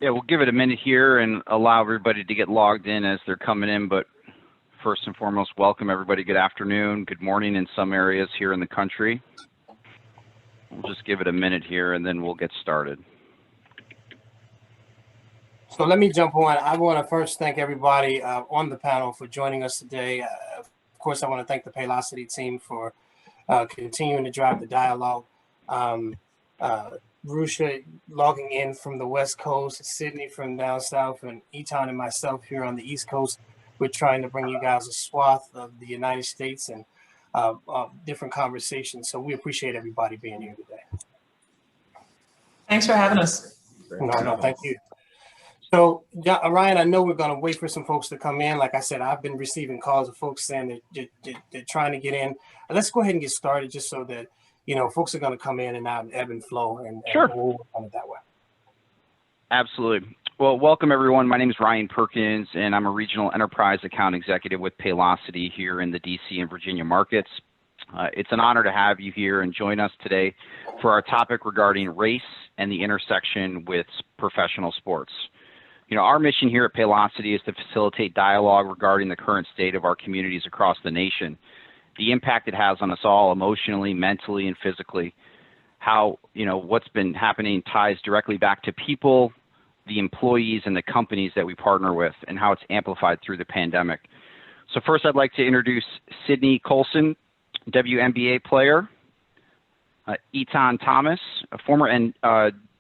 Yeah, we'll give it a minute here and allow everybody to get logged in as they're coming in. But first and foremost, welcome everybody. Good afternoon, good morning in some areas here in the country. We'll just give it a minute here and then we'll get started. So let me jump on. I want to first thank everybody on the panel for joining us today. Of course, I want to thank the Paylocity team for continuing to drive the dialogue. Rushia logging in from the West Coast, Sydney from down south, and Etan and myself here on the East Coast. We're trying to bring you guys a swath of the United States and different conversations. So we appreciate everybody being here today. Thanks for having us. No, thank you. So, Ryan, I know we're going to wait for some folks to come in. Like I said, I've been receiving calls of folks saying that they're trying to get in. Let's go ahead and get started just so that, folks are going to come in and out and ebb and flow, and sure. We'll work on it that way. Absolutely. Well, welcome everyone. My name is Ryan Perkins, and I'm a regional enterprise account executive with Paylocity here in the DC and Virginia markets. It's an honor to have you here and join us today for our topic regarding race and the intersection with professional sports. Our mission here at Paylocity is to facilitate dialogue regarding the current state of our communities across the nation, the impact it has on us all emotionally, mentally, and physically, how, what's been happening ties directly back to people, the employees, and the companies that we partner with, and how it's amplified through the pandemic. So first, I'd like to introduce Sydney Colson, WNBA player, Etan Thomas, a former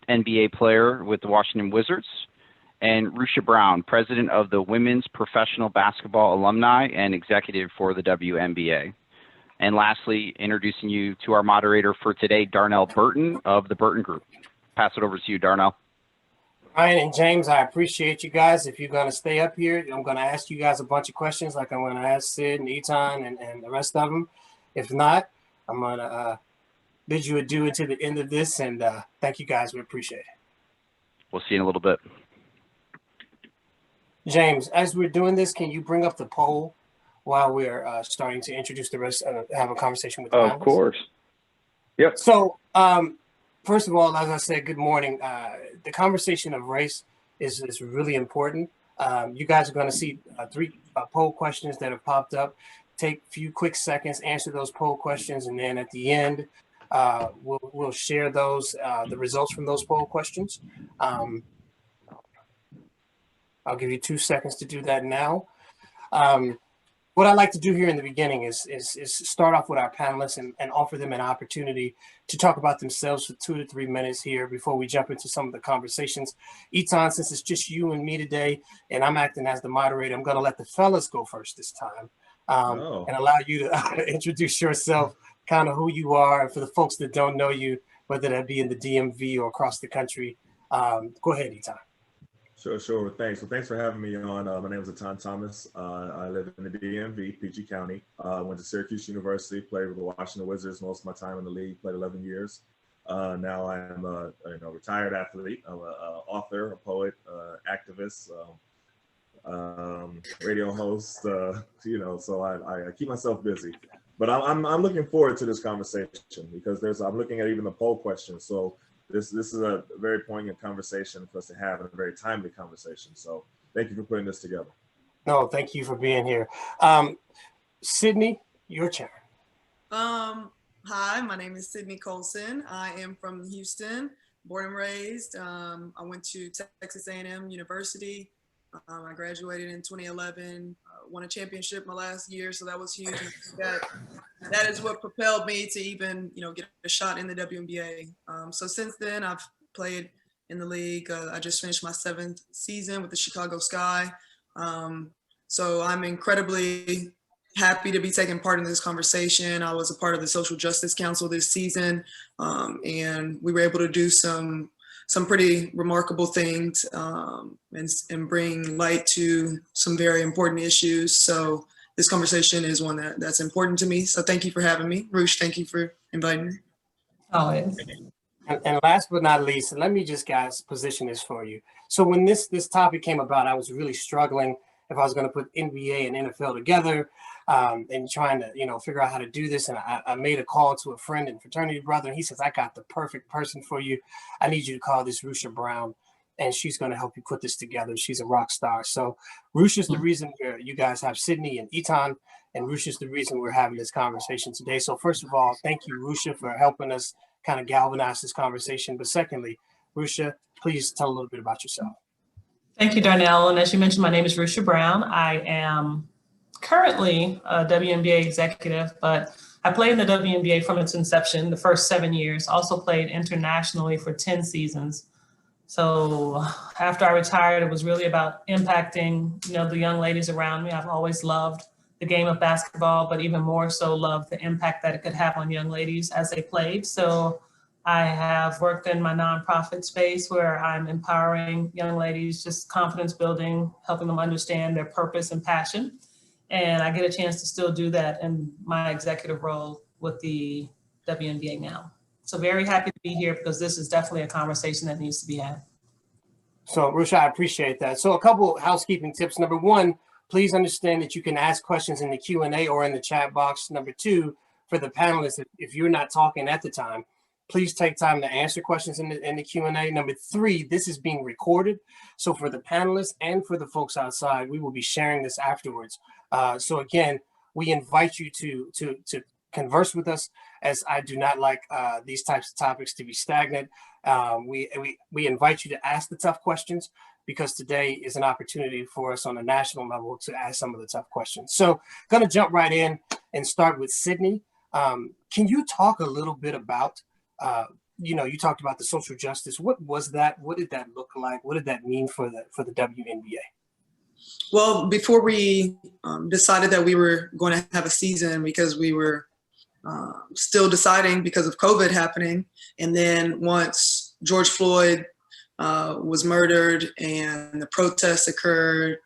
NBA player with the Washington Wizards, and Rushia Brown, president of the Women's Professional Basketball Alumni and executive for the WNBA. And lastly, introducing you to our moderator for today, Darnell Burtin of the Burtin Group. Pass it over to you, Darnell. Ryan and James, I appreciate you guys. If you're going to stay up here, I'm going to ask you guys a bunch of questions like I'm going to ask Sid and Etan and the rest of them. If not, I'm going to bid you adieu until the end of this, and thank you guys. We appreciate it. We'll see you in a little bit. James, as we're doing this, can you bring up the poll while we're starting to introduce the rest and have a conversation with the panelists? Of course. Yep. So, first of all, as I said, good morning. The conversation of race is really important. You guys are going to see three poll questions that have popped up. Take a few quick seconds, answer those poll questions, and then at the end, we'll share those the results from those poll questions. I'll give you 2 seconds to do that now. What I like to do here in the beginning is start off with our panelists and offer them an opportunity to talk about themselves for 2 to 3 minutes here before we jump into some of the conversations. Etan, since it's just you and me today, and I'm acting as the moderator, I'm going to let the fellas go first this time and allow you to introduce yourself, kind of who you are, for the folks that don't know you, whether that be in the DMV or across the country. Go ahead, Etan. Sure. Thanks. Well, thanks for having me on. My name is Etan Thomas. I live in the DMV, PG County. Went to Syracuse University, played with the Washington Wizards most of my time in the league, played 11 years. Now I am a retired athlete. I'm an author, a poet, activist, radio host, so I keep myself busy. But I'm looking forward to this conversation because I'm looking at even the poll questions. So this is a very poignant conversation for us to have, and a very timely conversation. So thank you for putting this together. No, thank you for being here. Sydney, your turn. Hi, my name is Sydney Colson. I am from Houston, born and raised. I went to Texas A&M University. I graduated in 2011, won a championship my last year, so that was huge. That is what propelled me to even, get a shot in the WNBA. So since then, I've played in the league. I just finished my 7th season with the Chicago Sky. So I'm incredibly happy to be taking part in this conversation. I was a part of the Social Justice Council this season, and we were able to do some pretty remarkable things and bring light to some very important issues. So this conversation is one that's important to me. So thank you for having me. Rush, thank you for inviting me. Always. And last but not least, let me just, guys, position this for you. So when this topic came about, I was really struggling if I was going to put NBA and NFL together and trying to, figure out how to do this. And I made a call to a friend and fraternity brother, and he says, I got the perfect person for you. I need you to call this Rushia Brown. and she's going to help you put this together. She's a rock star. So Rushia's the reason you guys have Sydney and Etan, and Rushia's the reason we're having this conversation today. So first of all, thank you, Rushia, for helping us kind of galvanize this conversation. But secondly, Rushia, please tell a little bit about yourself. Thank you, Darnell. And as you mentioned, my name is Rushia Brown. I am currently a WNBA executive, but I played in the WNBA from its inception, the first 7 years, also played internationally for 10 seasons. So after I retired, it was really about impacting, the young ladies around me. I've always loved the game of basketball, but even more so loved the impact that it could have on young ladies as they played. So I have worked in my nonprofit space where I'm empowering young ladies, just confidence building, helping them understand their purpose and passion. And I get a chance to still do that in my executive role with the WNBA now. So very happy to be here because this is definitely a conversation that needs to be had. So Rushia, I appreciate that. So a couple housekeeping tips. Number one, please understand that you can ask questions in the Q&A or in the chat box. Number two, for the panelists, if you're not talking at the time, please take time to answer questions in the Q&A. Number three, this is being recorded. So for the panelists and for the folks outside, we will be sharing this afterwards. So again, we invite you to converse with us, as I do not like these types of topics to be stagnant. We invite you to ask the tough questions, because today is an opportunity for us on a national level to ask some of the tough questions. So going to jump right in and start with Sydney. Can you talk a little bit about, you talked about the social justice. What was that? What did that look like? What did that mean for the WNBA? Well, before we decided that we were going to have a season, because we were still deciding because of COVID happening. And then once George Floyd was murdered and the protests occurred,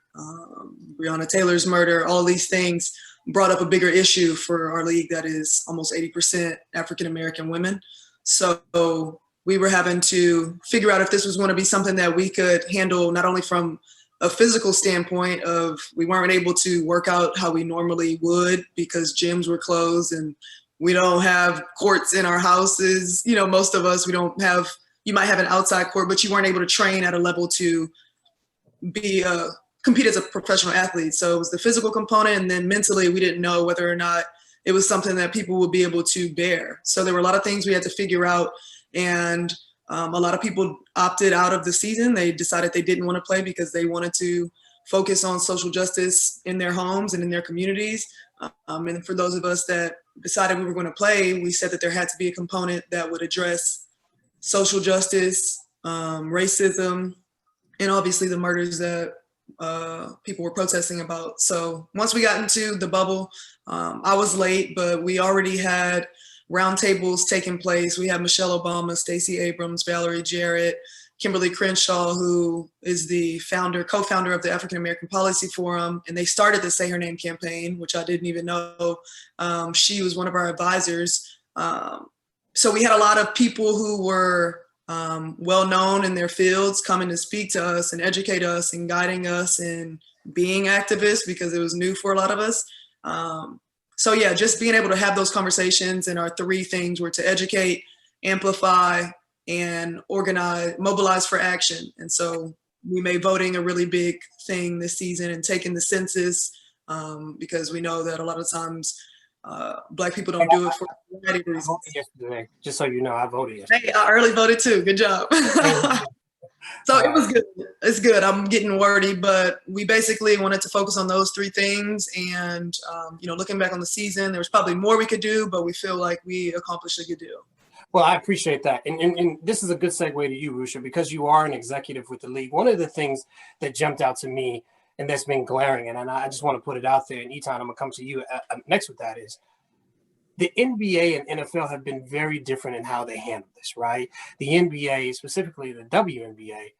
Breonna Taylor's murder, all these things brought up a bigger issue for our league that is almost 80% African-American women. So we were having to figure out if this was going to be something that we could handle, not only from a physical standpoint of we weren't able to work out how we normally would because gyms were closed and we don't have courts in our houses. Most of us, we don't have, you might have an outside court, but you weren't able to train at a level to be compete as a professional athlete. So it was the physical component, and then mentally we didn't know whether or not it was something that people would be able to bear. So there were a lot of things we had to figure out, and a lot of people opted out of the season. They decided they didn't want to play because they wanted to focus on social justice in their homes and in their communities. And for those of us that decided we were going to play, we said that there had to be a component that would address social justice, racism, and obviously the murders that people were protesting about. So once we got into the bubble, I was late, but we already had roundtables taking place. We had Michelle Obama, Stacey Abrams, Valerie Jarrett, Kimberly Crenshaw, who is the co-founder of the African American Policy Forum, and they started the Say Her Name campaign, which I didn't even know. She was one of our advisors. So we had a lot of people who were well-known in their fields coming to speak to us and educate us and guiding us and being activists, because it was new for a lot of us. So yeah, just being able to have those conversations, and our three things were to educate, amplify, and organize, mobilize for action. And so we made voting a really big thing this season, and taking the census, because we know that a lot of times Black people don't do it for a variety of reasons. I voted yesterday, just so you know, I voted yesterday. Hey, I early voted too. Good job. So it was good. It's good. I'm getting wordy, but we basically wanted to focus on those three things. And, looking back on the season, there was probably more we could do, but we feel like we accomplished a good deal. Well, I appreciate that. And this is a good segue to you, Rushia, because you are an executive with the league. One of the things that jumped out to me, and that's been glaring, and I just want to put it out there, and Etan, I'm going to come to you next with that, is the NBA and NFL have been very different in how they handle this, right? The NBA, specifically the WNBA,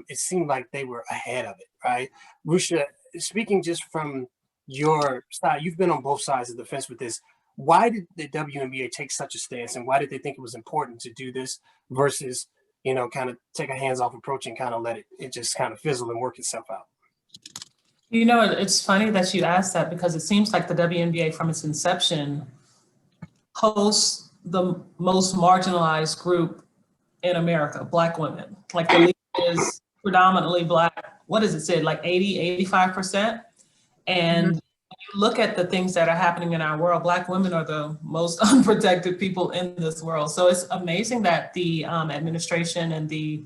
it seemed like they were ahead of it, right? Rushia, speaking just from your side, you've been on both sides of the fence with this. Why did the WNBA take such a stance, and why did they think it was important to do this versus, kind of take a hands-off approach and kind of let it just kind of fizzle and work itself out? It's funny that you asked that, because it seems like the WNBA from its inception hosts the most marginalized group in America, Black women. Like, the league is predominantly Black. What is it said, like 85%? And when you look at the things that are happening in our world, Black women are the most unprotected people in this world. So it's amazing that the administration and the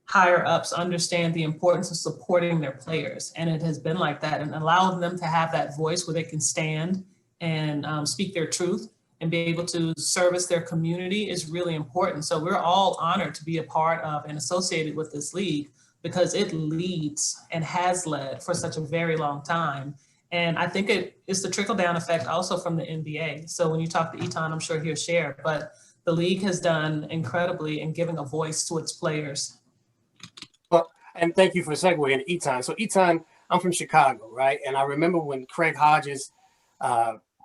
higher ups understand the importance of supporting their players. And it has been like that, and allowing them to have that voice where they can stand and speak their truth and be able to service their community is really important. So we're all honored to be a part of and associated with this league, because it leads and has led for such a very long time. And I think it's the trickle down effect also from the NBA. So when you talk to Etan, I'm sure he'll share, but the league has done incredibly in giving a voice to its players. Well, and thank you for segueing into Etan. So Etan, I'm from Chicago, right? And I remember when Craig Hodges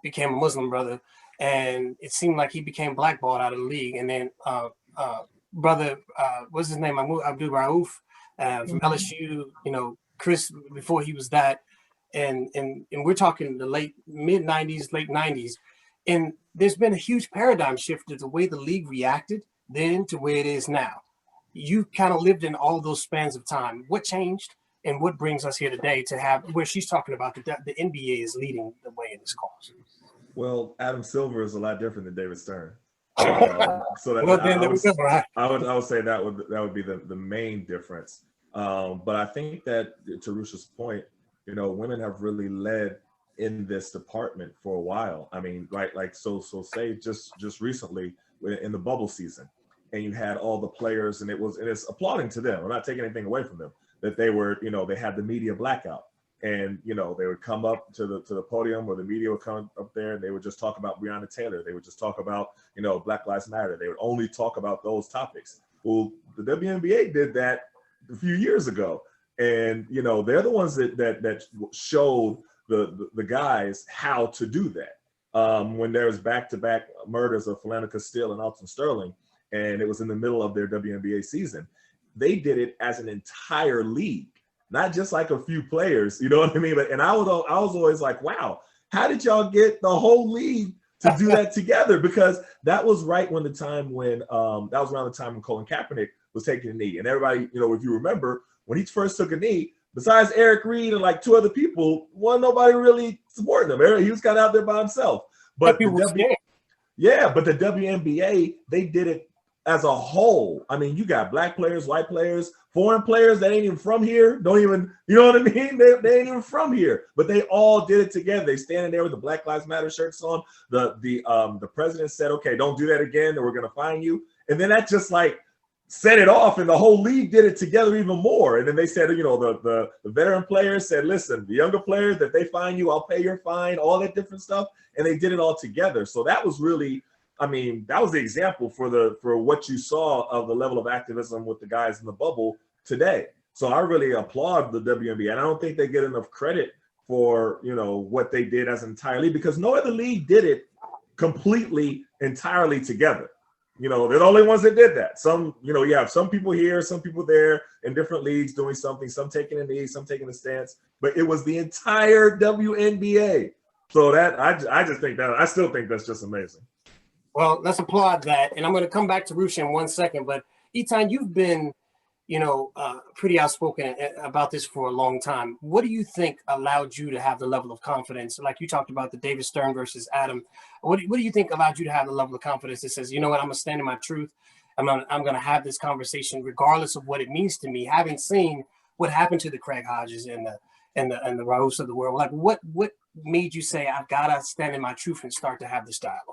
became a Muslim brother, and it seemed like he became blackballed out of the league. And then brother, what's his name? Abdul Rauf from LSU, you know, Chris before he was that. And we're talking the mid-90s, late 90s. And there's been a huge paradigm shift to the way the league reacted then to where it is now. You kind of lived in all those spans of time. What changed, and what brings us here today to have where she's talking about the NBA is leading the way in this cause? Well, Adam Silver is a lot different than David Stern. So that, well, then I would say that would be the main difference. But I think that, to Rushia's point, you know, women have really led in this department for a while. I mean, right, like so say just recently in the bubble season, and you had all the players, and it's applauding to them. I'm not taking anything away from them, that they were, you know, they had the media blackout. And, you know, they would come up to the podium, or the media would come up there, and they would just talk about Breonna Taylor. They would just talk about, you know, Black Lives Matter. They would only talk about those topics. Well, the WNBA did that a few years ago. And, you know, they're the ones that showed the guys how to do that. When there was back-to-back murders of Philando Castile and Alton Sterling, and it was in the middle of their WNBA season, they did it as an entire league. Not just like a few players, you know what I mean? And I was always like, wow, how did y'all get the whole league to do that together? Because that was right when that was around the time when Colin Kaepernick was taking a knee. And everybody, you know, if you remember, when he first took a knee, besides Eric Reed and like two other people, nobody really supporting him. He was kind of out there by himself. But the WNBA, they did it as a whole. I mean, you got Black players, white players, foreign players that ain't even from here, don't even, you know what I mean? They ain't even from here, but they all did it together. They standing there with the Black Lives Matter shirts on. The president said, okay, don't do that again, or we're gonna fine you. And then that just like set it off, and the whole league did it together even more. And then they said, you know, the veteran players said, listen, the younger players, that they fine you, I'll pay your fine, all that different stuff. And they did it all together. So that was really, I mean, that was the example for what you saw of the level of activism with the guys in the bubble today. So I really applaud the WNBA, and I don't think they get enough credit for, you know, what they did as an entire league, because no other league did it completely, entirely together. You know, they're the only ones that did that. Some, you know, you have some people here, some people there in different leagues doing something, some taking a knee, some taking a stance, but it was the entire WNBA. So that I just think that, I still think that's just amazing. Well, let's applaud that. And I'm going to come back to Rushia in 1 second. But Etan, you've been, you know, pretty outspoken about this for a long time. What do you think allowed you to have the level of confidence? Like you talked about the David Stern versus Adam. What do you think allowed you to have the level of confidence that says, you know what, I'm going to stand in my truth. I'm going to have this conversation regardless of what it means to me, having seen what happened to the Craig Hodges and the Raus of the world. Like what made you say, I've got to stand in my truth and start to have this dialogue?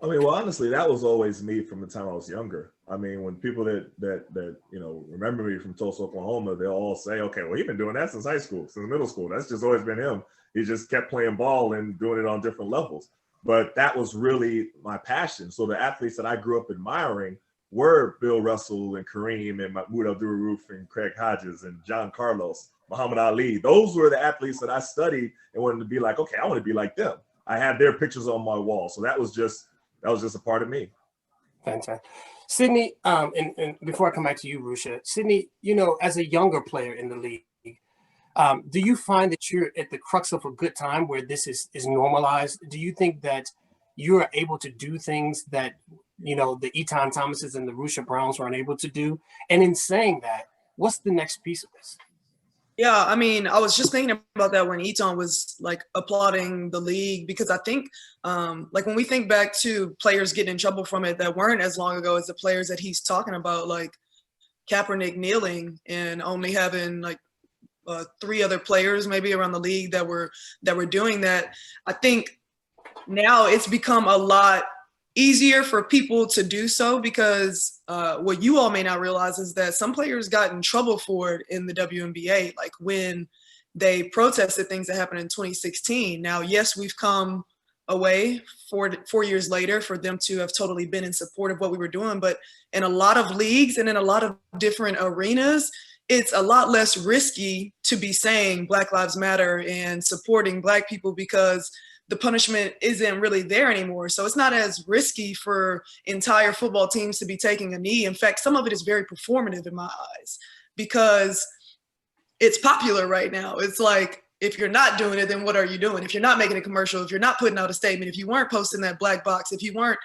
I mean, well, honestly, that was always me from the time I was younger. I mean, when people that you know remember me from Tulsa, Oklahoma, they'll all say, okay, well, he's been doing that since high school, since middle school. That's just always been him. He just kept playing ball and doing it on different levels. But that was really my passion. So the athletes that I grew up admiring were Bill Russell and Kareem and Mahmoud Abdul-Rauf and Craig Hodges and John Carlos, Muhammad Ali. Those were the athletes that I studied and wanted to be like, okay, I want to be like them. I had their pictures on my wall. So that was just a part of me. Fantastic. Sydney, and before I come back to you, Rushia, Sydney, you know, as a younger player in the league, do you find that you're at the crux of a good time where this is normalized? Do you think that you are able to do things that, you know, the Etan Thomases and the Rushia Browns were unable to do? And in saying that, What's the next piece of this? Yeah, I mean, I was just thinking about that when Etan was like applauding the league, because I think like when we think back to players getting in trouble from it that weren't as long ago as the players that he's talking about, like Kaepernick kneeling and only having like 3 other players maybe around the league that were doing that. I think now it's become a lot easier for people to do so, because what you all may not realize is that some players got in trouble for it in the WNBA, like when they protested things that happened in 2016. Now, yes, we've come away 4 years later for them to have totally been in support of what we were doing, but in a lot of leagues and in a lot of different arenas, it's a lot less risky to be saying Black Lives Matter and supporting Black people, because the punishment isn't really there anymore. So it's not as risky for entire football teams to be taking a knee. In fact, some of it is very performative in my eyes, because it's popular right now. It's like, if you're not doing it, then what are you doing? If you're not making a commercial, if you're not putting out a statement, if you weren't posting that black box, if you weren't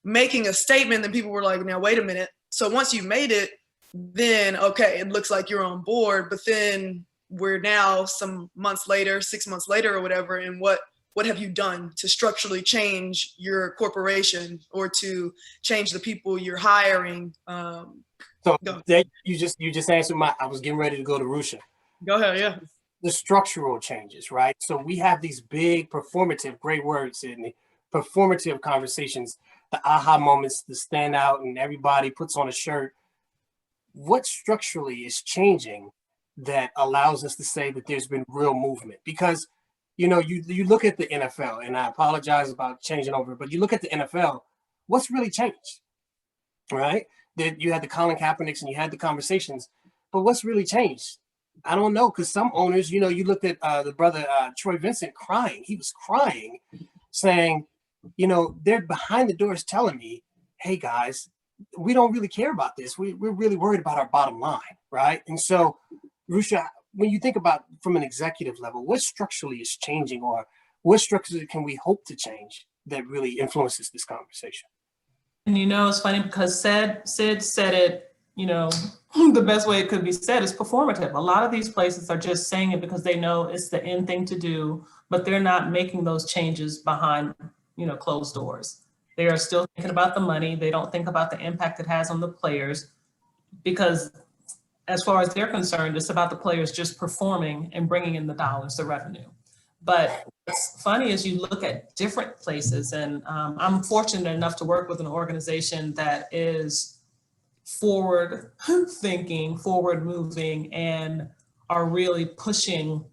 making a statement, then people were like, now, wait a minute. So once you made it, then, okay, it looks like you're on board. But then we're now some months later, 6 months later or whatever, and what have you done to structurally change your corporation or to change the people you're hiring? So that you just answered I was getting ready to go to Rushia. Go ahead, yeah. The structural changes, right? So we have these big performative, great words, Sydney, performative conversations, the aha moments, the stand out, and everybody puts on a shirt. What structurally is changing that allows us to say that there's been real movement? Because you look at the NFL, and I apologize about changing over, but you look at the NFL, what's really changed, right? That you had the Colin Kaepernicks and you had the conversations, but what's really changed? I don't know, because some owners, you looked at the brother Troy Vincent crying. He was crying, saying, they're behind the doors telling me, hey guys, we don't really care about this. We're really worried about our bottom line, right? And so, Rushia, when you think about from an executive level, what structurally is changing, or what structurally can we hope to change that really influences this conversation? And it's funny because Sid said it, the best way it could be said is performative. A lot of these places are just saying it because they know it's the end thing to do, but they're not making those changes behind, closed doors. They are still thinking about the money. They don't think about the impact it has on the players, because as far as they're concerned, it's about the players just performing and bringing in the dollars, the revenue. But what's funny is you look at different places, and I'm fortunate enough to work with an organization that is forward thinking, forward moving, and are really pushing,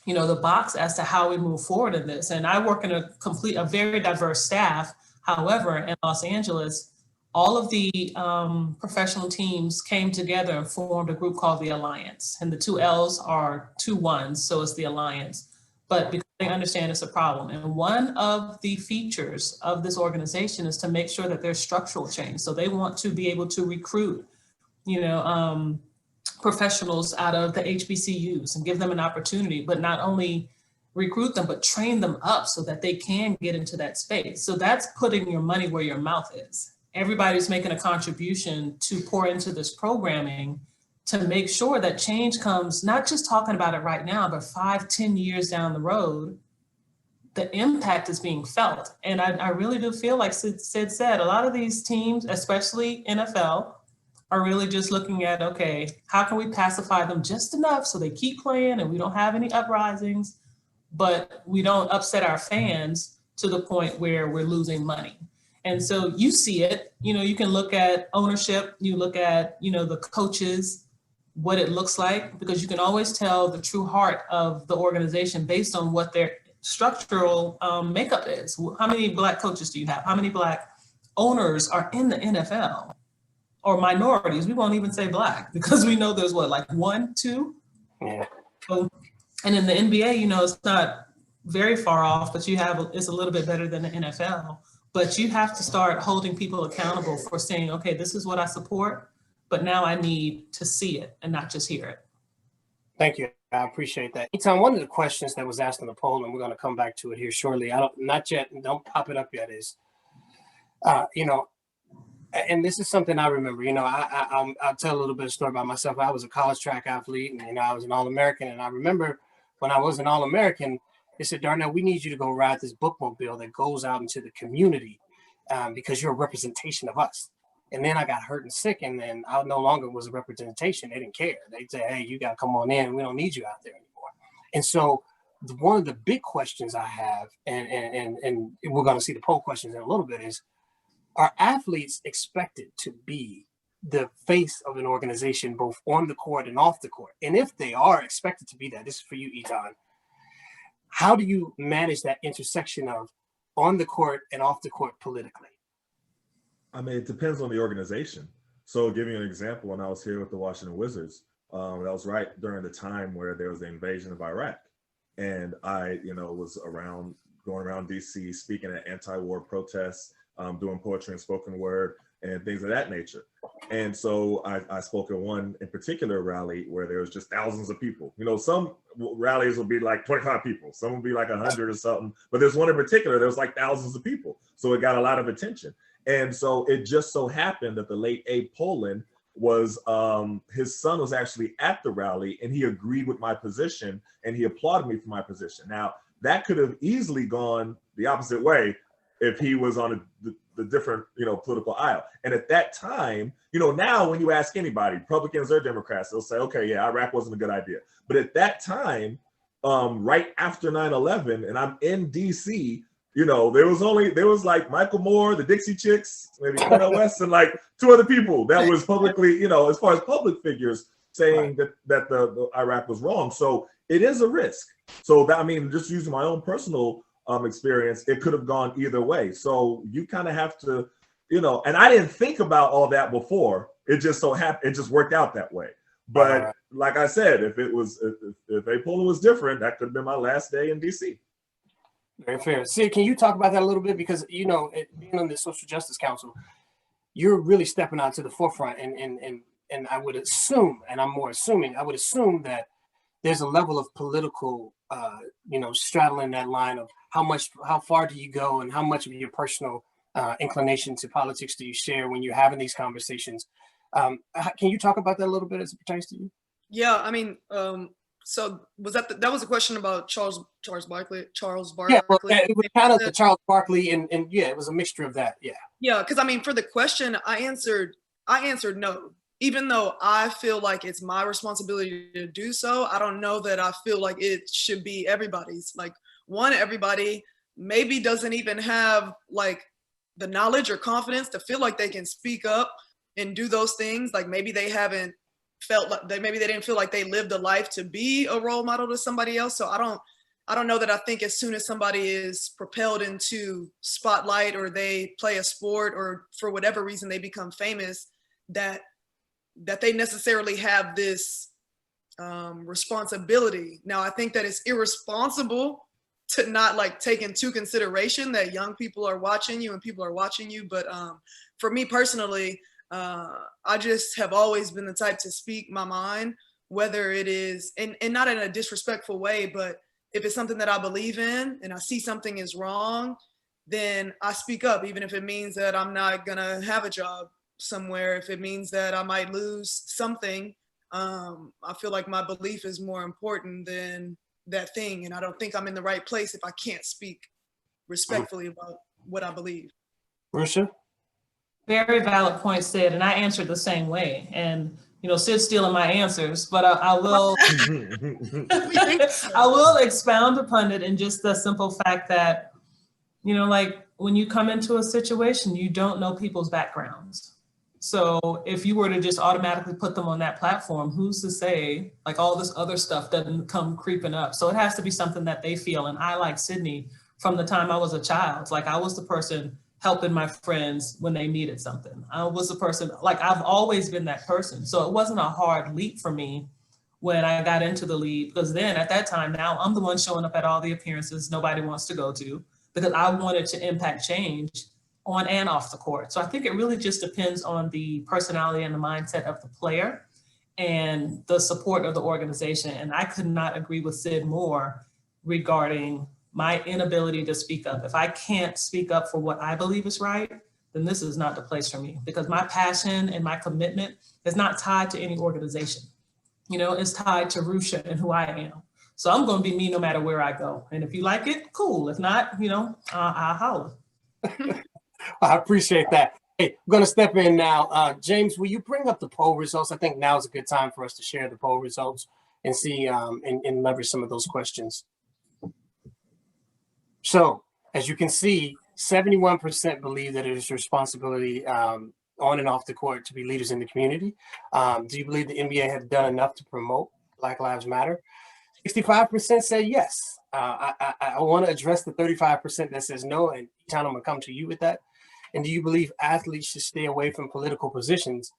the box as to how we move forward in this. And I work in a very diverse staff. However, in Los Angeles, all of the professional teams came together and formed a group called the Alliance. And the 2 L's are 2 1s, so it's the Alliance. But because they understand it's a problem. And one of the features of this organization is to make sure that there's structural change. So they want to be able to recruit, professionals out of the HBCUs and give them an opportunity, but not only recruit them, but train them up so that they can get into that space. So that's putting your money where your mouth is. Everybody's making a contribution to pour into this programming to make sure that change comes, not just talking about it right now, but 5-10 years down the road, the impact is being felt. And I really do feel like Sid said, a lot of these teams, especially NFL, are really just looking at, okay, how can we pacify them just enough so they keep playing and we don't have any uprisings, but we don't upset our fans to the point where we're losing money. And so you see it, you can look at ownership, you look at, the coaches, what it looks like, because you can always tell the true heart of the organization based on what their structural makeup is. How many Black coaches do you have? How many Black owners are in the NFL? Or minorities? We won't even say Black, because we know there's like 1, 2? Yeah. So, and in the NBA, it's not very far off, but it's a little bit better than the NFL. But you have to start holding people accountable for saying, okay, this is what I support, but now I need to see it and not just hear it. Thank you. I appreciate that. Etan, one of the questions that was asked in the poll, and we're going to come back to it here shortly, not yet, don't pop it up yet, is, And this is something I remember. I'll tell a little bit of story about myself. I was a college track athlete, and I was an All-American. And I remember when I was an All-American, they said, Darnell, we need you to go ride this bookmobile that goes out into the community because you're a representation of us. And then I got hurt and sick, and then I no longer was a representation. They didn't care. They'd say, hey, you got to come on in. We don't need you out there anymore. And so one of the big questions I have, and we're going to see the poll questions in a little bit, is, are athletes expected to be the face of an organization, both on the court and off the court? And if they are expected to be that, this is for you, Etan, how do you manage that intersection of on the court and off the court politically? I mean, it depends on the organization. So, give you an example, when I was here with the Washington Wizards, that was right during the time where there was the invasion of Iraq. And I, was going around DC, speaking at anti-war protests, doing poetry and spoken word and things of that nature. And so I spoke at one in particular rally where there was just thousands of people. Some rallies will be like 25 people, some will be like 100 or something, but there's one in particular, there was like thousands of people. So it got a lot of attention. And so it just so happened that the late Abe Pollin was, his son was actually at the rally, and he agreed with my position and he applauded me for my position. Now, that could have easily gone the opposite way if he was on the different, political aisle. And at that time, now when you ask anybody, Republicans or Democrats, they'll say, okay, yeah, Iraq wasn't a good idea. But at that time, right after 9/11, and I'm in DC, there was like Michael Moore, the Dixie Chicks, maybe Cornel West, and like two other people that was publicly, as far as public figures saying that the Iraq was wrong. So it is a risk. So that, just using my own personal experience, it could have gone either way. So you kind of have to, and I didn't think about all that before. It just so happened, it just worked out that way. But like I said, if Abe Pollin was different, that could have been my last day in DC. Very fair. Sid, can you talk about that a little bit? Because, being on the Social Justice Council, you're really stepping out to the forefront. And I would assume, and I'm more assuming, I would assume that there's a level of political, straddling that line of how far do you go and how much of your personal inclination to politics do you share when you're having these conversations? Can you talk about that a little bit as it pertains to you? Yeah, so was that was a question about Charles Barkley? Yeah, well, it was kind of the Charles Barkley, and yeah, it was a mixture of that. Yeah. Yeah, because for the question, I answered no. Even though I feel like it's my responsibility to do so, I don't know that I feel like it should be everybody's. Like, everybody maybe doesn't even have like the knowledge or confidence to feel like they can speak up and do those things. Like maybe they haven't felt like maybe they didn't feel like they lived a life to be a role model to somebody else. So I don't know that I think as soon as somebody is propelled into spotlight or they play a sport or for whatever reason they become famous, that they necessarily have this responsibility. Now, I think that it's irresponsible to not like take into consideration that young people are watching you and people are watching you. But for me personally, I just have always been the type to speak my mind, whether it is, and not in a disrespectful way, but if it's something that I believe in and I see something is wrong, then I speak up, even if it means that I'm not gonna have a job somewhere, if it means that I might lose something. I feel like my belief is more important than that thing. And I don't think I'm in the right place if I can't speak respectfully about what I believe. Rushia? Very valid point, Sid, and I answered the same way. And Sid's stealing my answers, but I will I will expound upon it in just the simple fact that, like when you come into a situation, you don't know people's backgrounds. So if you were to just automatically put them on that platform, who's to say like all this other stuff doesn't come creeping up? So it has to be something that they feel. And I, like Sydney, from the time I was a child, like I was the person helping my friends when they needed something. I was the person, like I've always been that person. So it wasn't a hard leap for me when I got into the league, because then at that time, now I'm the one showing up at all the appearances nobody wants to go to, because I wanted to impact change on and off the court. So I think it really just depends on the personality and the mindset of the player and the support of the organization. And I could not agree with Sid more regarding my inability to speak up. If I can't speak up for what I believe is right, then this is not the place for me, because my passion and my commitment is not tied to any organization. You know, it's tied to Rushia and who I am. So I'm going to be me no matter where I go. And if you like it, cool. If not, you know, I'll holler. I appreciate that. Hey, I'm going to step in now. James, will you bring up the poll results? I think now is a good time for us to share the poll results and see and leverage some of those questions. So as you can see, 71% believe that it is responsibility on and off the court to be leaders in the community. Do you believe the NBA have done enough to promote Black Lives Matter? 65% say yes. I want to address the 35% that says no, and Etan, I'm going to come to you with that. And do you believe athletes should stay away from political positions?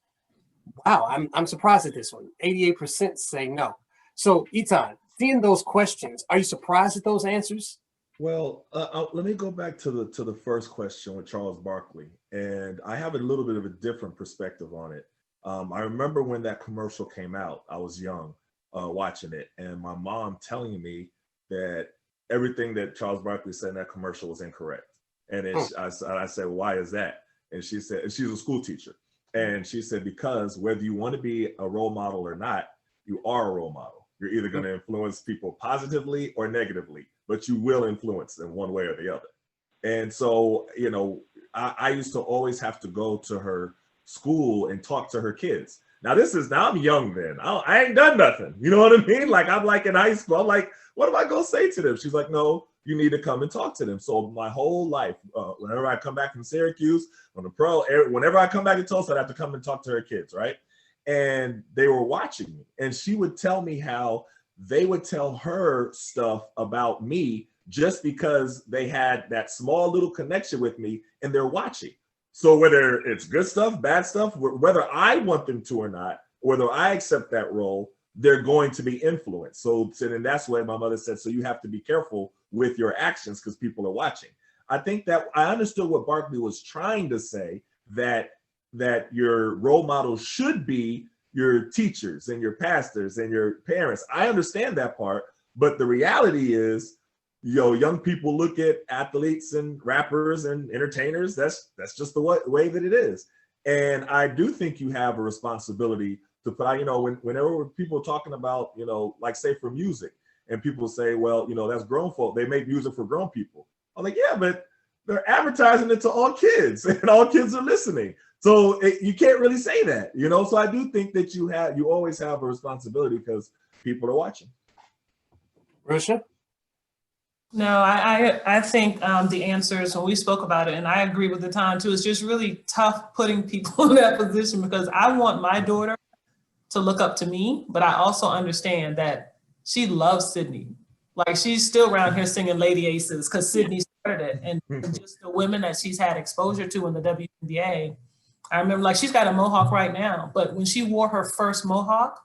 Wow, I'm surprised at this one. 88% say no. So Etan, seeing those questions, are you surprised at those answers? Well, let me go back to the first question with Charles Barkley, and I have a little bit of a different perspective on it. I remember when that commercial came out, I was young watching it, and my mom telling me that everything that Charles Barkley said in that commercial was incorrect. And I said, why is that? And she said, and she's a school teacher, and she said, because whether you want to be a role model or not, you are a role model. You're either going to influence people positively or negatively, but you will influence them one way or the other. And so, you know, I used to always have to go to her school and talk to her kids. Now I'm young then. I ain't done nothing. You know what I mean? Like, I'm like in high school. I'm like, what am I going to say to them? She's like, no, you need to come and talk to them. So my whole life, whenever I come back from Syracuse, whenever I come back to Tulsa, I have to come and talk to her kids, right? And they were watching me. And she would tell me how they would tell her stuff about me just because they had that small little connection with me and they're watching. So whether it's good stuff, bad stuff, whether I want them to or not, whether I accept that role, they're going to be influenced. So and that's why my mother said, so you have to be careful with your actions because people are watching. I think that I understood what Barkley was trying to say, that your role models should be your teachers and your pastors and your parents. I understand that part, but the reality is, young people look at athletes and rappers and entertainers. That's just the way that it is. And I do think you have a responsibility to put out, whenever people are talking about, like say for music, and people say, well, that's grown folk. They make music for grown people. I'm like, yeah, but they're advertising it to all kids and all kids are listening. So you can't really say that, So I do think that you always have a responsibility because people are watching. Rushia? No, I think the answers, when we spoke about it, and I agree with Etan too, it's just really tough putting people in that position because I want my daughter to look up to me, but I also understand that she loves Sydney. Like she's still around here singing Lady Aces because Sydney started it. And just the women that she's had exposure to in the WNBA, I remember like she's got a mohawk right now, but when she wore her first mohawk,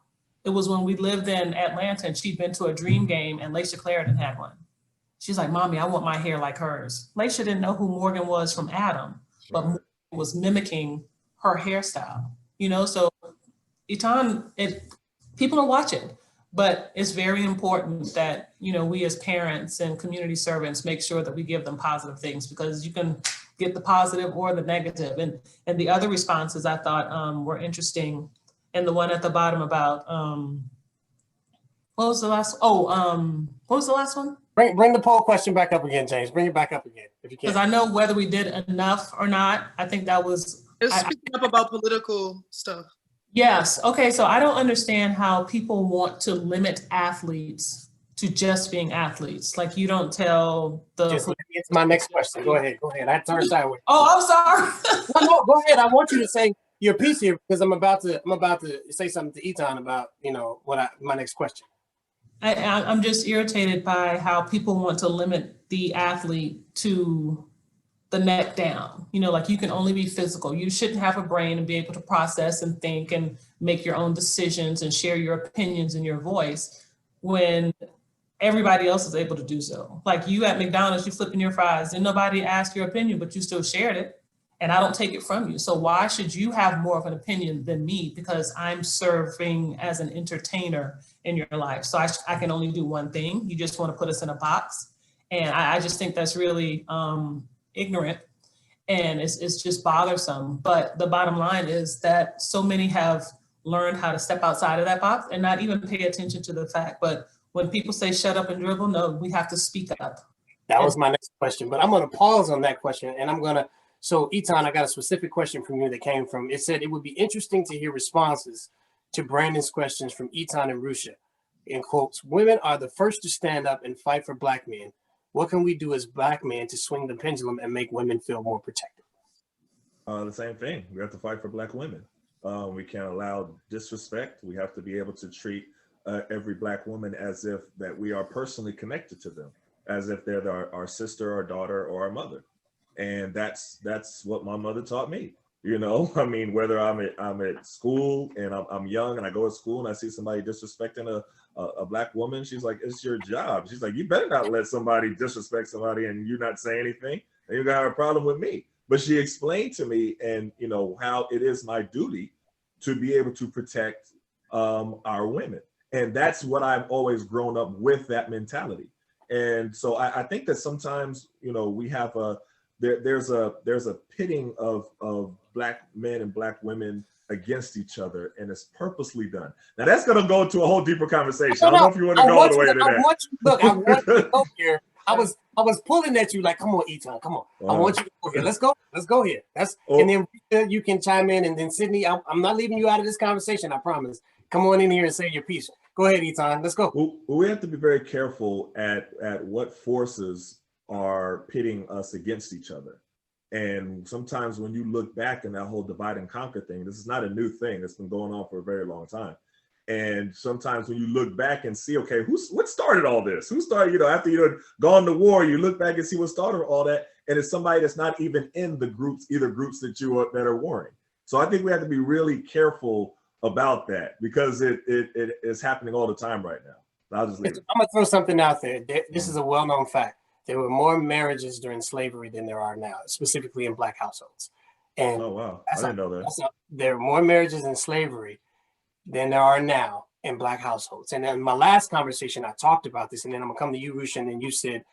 it was when we lived in Atlanta and she'd been to a Dream game and Laisha Clarendon had one. She's like, Mommy, I want my hair like hers. Laisha didn't know who Morgan was from Adam, but Morgan was mimicking her hairstyle, So Etan, people are watching, but it's very important that, we as parents and community servants make sure that we give them positive things because you can get the positive or the negative. And the other responses I thought were interesting. And the one at the bottom about, what was the last one? Bring the poll question back up again, James. Bring it back up again, if you can. Because I know whether we did enough or not, I think that was. Just speaking up about political stuff. Yes. Okay. So I don't understand how people want to limit athletes to just being athletes. Like you don't tell the. It's my next question. Go ahead. I turned sideways. Oh, I'm sorry. No, go ahead. I want you to say your piece here because I'm about to say something to Etan about my next question. I'm just irritated by how people want to limit the athlete to the neck down. Like you can only be physical. You shouldn't have a brain and be able to process and think and make your own decisions and share your opinions and your voice when everybody else is able to do so. Like you at McDonald's, you flipping your fries and nobody asked your opinion, but you still shared it. And I don't take it from you. So why should you have more of an opinion than me? Because I'm serving as an entertainer in your life. So I can only do one thing. You just want to put us in a box. And I just think that's really ignorant. and it's just bothersome. But the bottom line is that so many have learned how to step outside of that box and not even pay attention to the fact. But when people say shut up and dribble, no, we have to speak up. That was my next question, but I'm going to pause on that question, and so Etan, I got a specific question from you that came from, it said it would be interesting to hear responses to Brandon's questions from Etan and Rushia. In quotes, women are the first to stand up and fight for Black men. What can we do as Black men to swing the pendulum and make women feel more protected? The same thing. We have to fight for Black women. We can't allow disrespect. We have to be able to treat every Black woman as if that we are personally connected to them, as if they're our sister, our daughter, or our mother. And that's what my mother taught me. You know, I mean, whether I'm at school and I'm young and I go to school and I see somebody disrespecting a Black woman, she's like, it's your job. She's like, you better not let somebody disrespect somebody and you not say anything, and you're gonna have a problem with me. But she explained to me, and you know, how it is my duty to be able to protect our women. And that's what I've always grown up with, that mentality. And so I think that sometimes, you know, we have there's a pitting of Black men and Black women against each other, and it's purposely done. Now that's going to go into a whole deeper conversation. I don't know if you want to go all the way to that. I want you to go here. I was pulling at you like, come on, Etan, come on. I want you to go here. Let's go here. And then you can chime in, and then Sydney, I'm not leaving you out of this conversation, I promise. Come on in here and say your piece. Go ahead, Etan. Let's go. We have to be very careful at what forces are pitting us against each other. And sometimes when you look back in that whole divide and conquer thing, this is not a new thing. It's been going on for a very long time. And sometimes when you look back and see, okay, what started all this? Who started, you know, after you've gone to war, you look back and see what started all that. And it's somebody that's not even in the groups, either groups that that are warring. So I think we have to be really careful about that, because it is happening all the time right now. I'll just leave it. I'm gonna throw something out there. This is a well-known fact. There were more marriages during slavery than there are now, specifically in Black households. And oh wow, I didn't know that. There are more marriages in slavery than there are now in Black households. And in my last conversation, I talked about this, and then I'm gonna come to you, Rushia, and you said,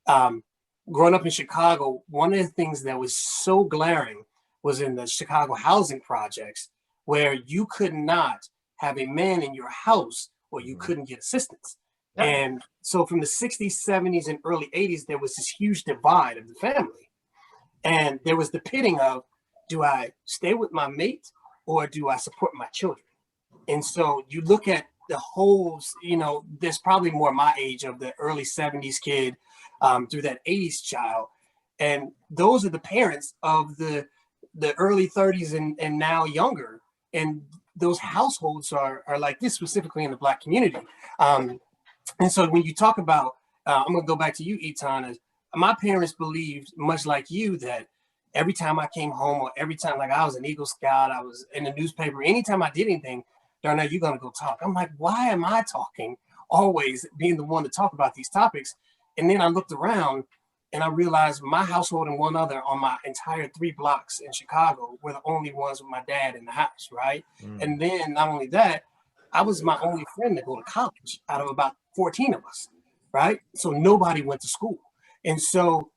growing up in Chicago, one of the things that was so glaring was in the Chicago housing projects, where you could not have a man in your house or you couldn't get assistance. Yeah. And so from the 60s, 70s, and early 80s, there was this huge divide of the family. And there was the pitting of, do I stay with my mate or do I support my children? And so you look at the whole, you know, there's probably more my age of the early 70s kid through that 80s child. And those are the parents of the early 30s and now younger. And those households are like this, specifically in the Black community. And so when you talk about, I'm gonna go back to you, Etan, my parents believed, much like you, that every time I came home, or every time, like I was an Eagle Scout, I was in the newspaper, anytime I did anything, Darnell, you're gonna go talk. I'm like, why am I talking? Always being the one to talk about these topics. And then I looked around and I realized my household and one other on my entire 3 blocks in Chicago were the only ones with my dad in the house, right? And then not only that, I was my only friend to go to college out of about 14 of us, right? So nobody went to school. And so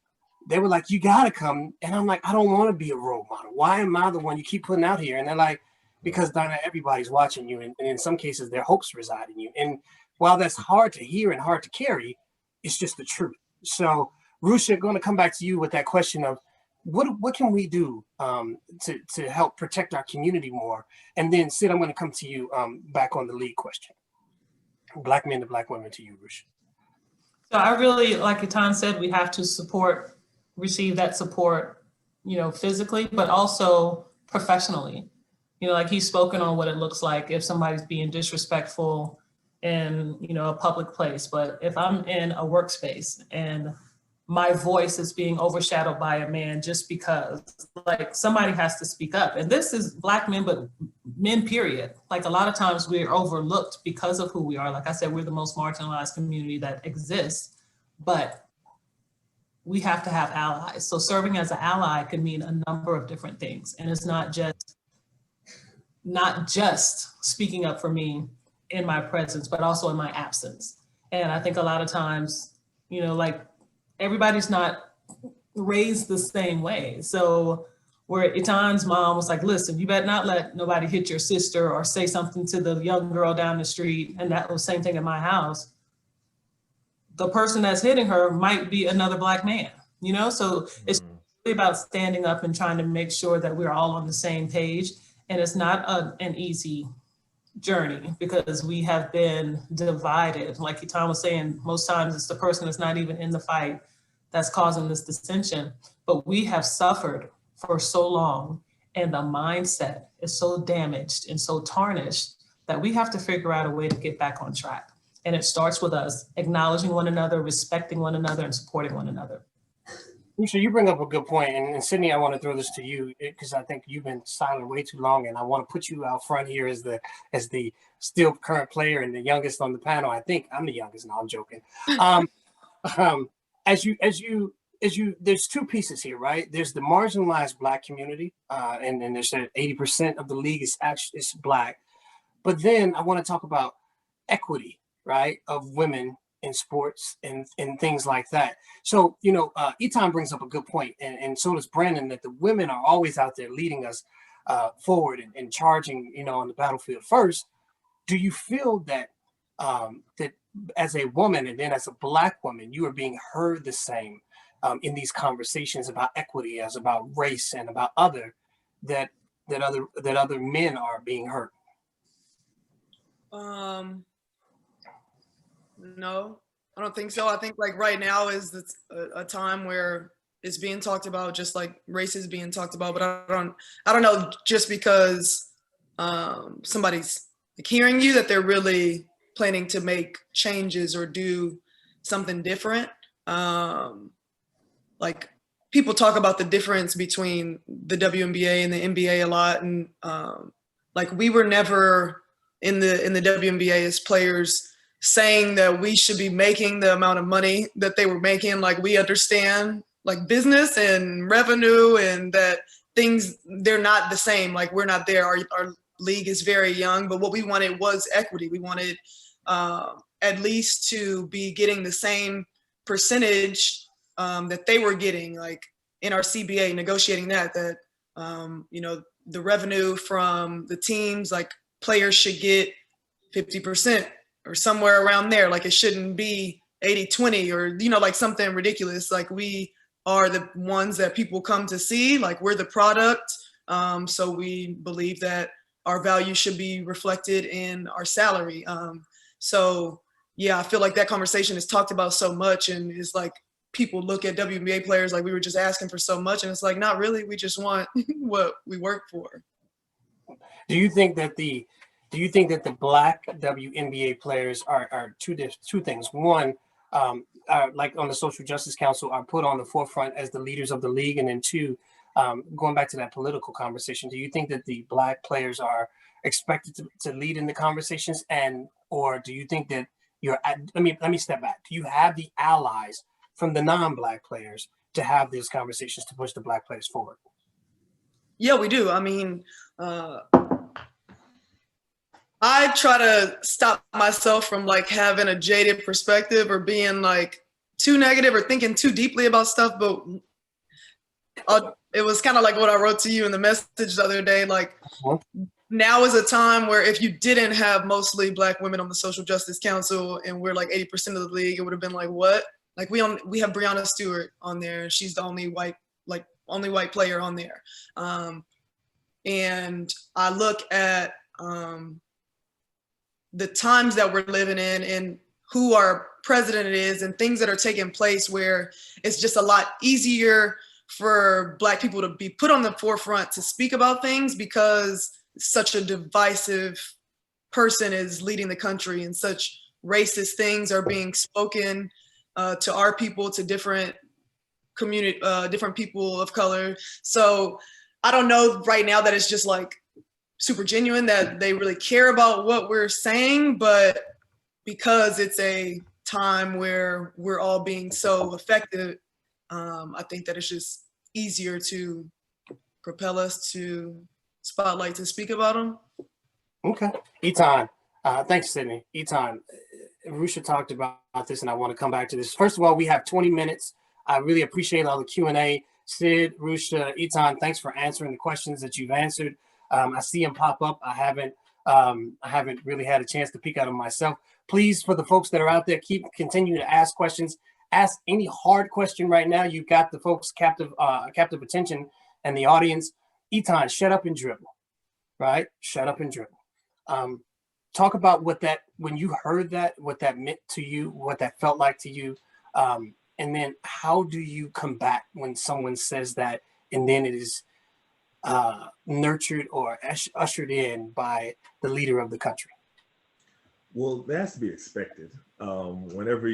they were like, you gotta come. And I'm like, I don't wanna be a role model. Why am I the one you keep putting out here? And they're like, because Donna, everybody's watching you. And in some cases, their hopes reside in you. And while that's hard to hear and hard to carry, it's just the truth. So Rushia, going to come back to you with that question of what can we do to help protect our community more? And then Sid, I'm going to come to you back on the lead question. Black men to Black women, to you, Rushia. So I really, like Etan said, we have to receive that support, you know, physically, but also professionally. You know, like he's spoken on what it looks like if somebody's being disrespectful in, you know, a public place. But if I'm in a workspace and my voice is being overshadowed by a man just because, like, somebody has to speak up. And this is Black men, but men, period. Like, a lot of times we're overlooked because of who we are. Like I said, we're the most marginalized community that exists, but we have to have allies. So serving as an ally can mean a number of different things. And it's not just speaking up for me in my presence, but also in my absence. And I think a lot of times, you know, like, everybody's not raised the same way. So where Etan's mom was like, listen, you better not let nobody hit your sister or say something to the young girl down the street. And that was the same thing in my house. The person that's hitting her might be another Black man, you know? So it's really about standing up and trying to make sure that we're all on the same page. And it's not an easy journey because we have been divided. Like Etan was saying, most times it's the person that's not even in the fight that's causing this dissension. But we have suffered for so long, and the mindset is so damaged and so tarnished that we have to figure out a way to get back on track. And it starts with us acknowledging one another, respecting one another, and supporting one another. Rushia, you bring up a good point. And Sydney, I want to throw this to you because I think you've been silent way too long, and I want to put you out front here as the still current player and the youngest on the panel. I think I'm the youngest. No, I'm joking. There's two pieces here, right? There's the marginalized Black community, and there's 80% of the league is Black. But then I want to talk about equity, right, of women in sports and things like that. So, Etan brings up a good point, and so does Brandon, that the women are always out there leading us forward and charging, on the battlefield first. Do you feel that that as a woman and then as a Black woman, you are being heard the same in these conversations about equity, as about race and about that other men are being heard? No, I don't think so. I think like right now is a time where it's being talked about, just like race is being talked about. But I don't know, just because somebody's like hearing you that they're really planning to make changes or do something different. Like people talk about the difference between the WNBA and the NBA a lot, and like we were never in the WNBA as players saying that we should be making the amount of money that they were making. Like we understand like business and revenue and that things, they're not the same. Like we're not there. Our league is very young, but what we wanted was equity. We wanted at least to be getting the same percentage that they were getting, like in our CBA, negotiating that the revenue from the teams, like players should get 50% or somewhere around there. Like it shouldn't be 80-20 or, like something ridiculous. Like we are the ones that people come to see, like we're the product. So we believe that our value should be reflected in our salary. So yeah, I feel like that conversation is talked about so much, and it's like people look at WNBA players like we were just asking for so much, and it's like, not really, we just want what we work for. Do you think that the Black WNBA players are two things? One, like on the Social Justice Council, are put on the forefront as the leaders of the league, and then two, going back to that political conversation, do you think that the Black players are expected to lead in the conversations, or do you think that let me step back. Do you have the allies from the non-Black players to have these conversations to push the Black players forward? Yeah, we do. I mean, I try to stop myself from like having a jaded perspective or being like too negative or thinking too deeply about stuff. But it was kind of like what I wrote to you in the message the other day. Like now is a time where if you didn't have mostly Black women on the Social Justice Council and we're like 80% of the league, it would have been like, what? Like we have Breonna Stewart on there, and she's the only white player on there. And I look at the times that we're living in and who our president is and things that are taking place where it's just a lot easier for Black people to be put on the forefront to speak about things because such a divisive person is leading the country and such racist things are being spoken to our people, to different community, different people of color. So I don't know right now that it's just like super genuine that they really care about what we're saying, but because it's a time where we're all being so affected, I think that it's just easier to propel us to spotlight to speak about them. Okay. Etan, thanks, Sydney. Etan, Rushia talked about this, and I want to come back to this. First of all, we have 20 minutes I really appreciate all the Q&A. Sid, Rushia, Etan, thanks for answering the questions that you've answered. I see them pop up. I haven't really had a chance to peek at them myself. Please, for the folks that are out there, continue to ask questions. Ask any hard question right now. You've got the folks captive attention and the audience. Etan, shut up and dribble, right? Shut up and dribble. Talk about when you heard that, what that meant to you, what that felt like to you. And then how do you combat when someone says that and then it is nurtured or ushered in by the leader of the country? Well, that has to be expected. Whenever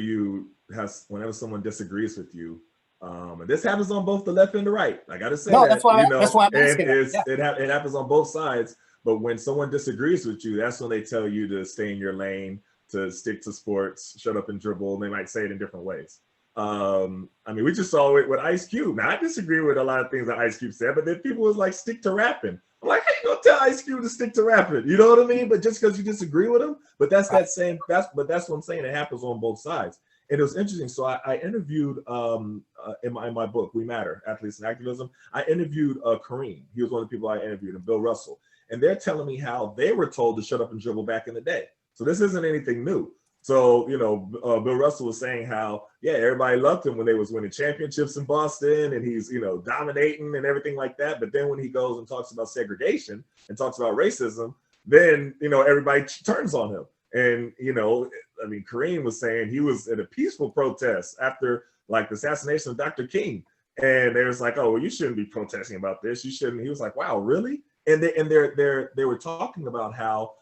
someone disagrees with you, and this happens on both the left and the right. I got to say that's why I'm asking. It happens on both sides. But when someone disagrees with you, that's when they tell you to stay in your lane, to stick to sports, shut up and dribble. And they might say it in different ways. I mean, we just saw it with Ice Cube. Now, I disagree with a lot of things that Ice Cube said, but then people was like, stick to rapping. I'm like, how you gonna tell Ice Cube to stick to rapping? You know what I mean? But just because you disagree with him, but that's what I'm saying. It happens on both sides. And it was interesting. So I interviewed in my book, We Matter, Athletes and Activism. I interviewed Kareem. He was one of the people I interviewed, and Bill Russell. And they're telling me how they were told to shut up and dribble back in the day. So this isn't anything new. So, Bill Russell was saying how, yeah, everybody loved him when they was winning championships in Boston and he's, dominating and everything like that. But then when he goes and talks about segregation and talks about racism, then, everybody turns on him. And, Kareem was saying he was at a peaceful protest after like the assassination of Dr. King. And they was like, oh, well, you shouldn't be protesting about this. You shouldn't. He was like, wow, really? And they were talking about how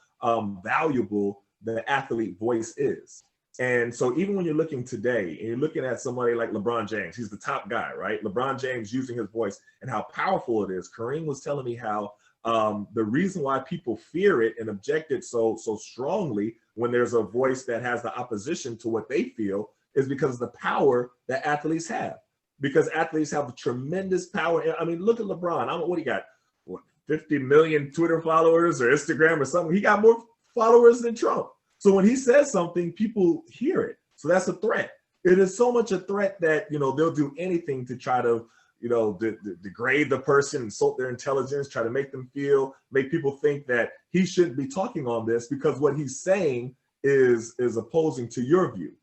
valuable the athlete voice is. And so even when you're looking today and you're looking at somebody like LeBron James, he's the top guy, right? LeBron James using his voice and how powerful it is. Kareem was telling me how the reason why people fear it and object it so strongly when there's a voice that has the opposition to what they feel is because of the power that athletes have. Because athletes have tremendous power. I mean, look at LeBron. I don't know what he got. 50 million Twitter followers or Instagram or something. He got more followers than Trump. So when he says something, people hear it. So that's a threat. It is so much a threat that, they'll do anything to try to, degrade the person, insult their intelligence, try to make people think that he shouldn't be talking on this because what he's saying is opposing to your view.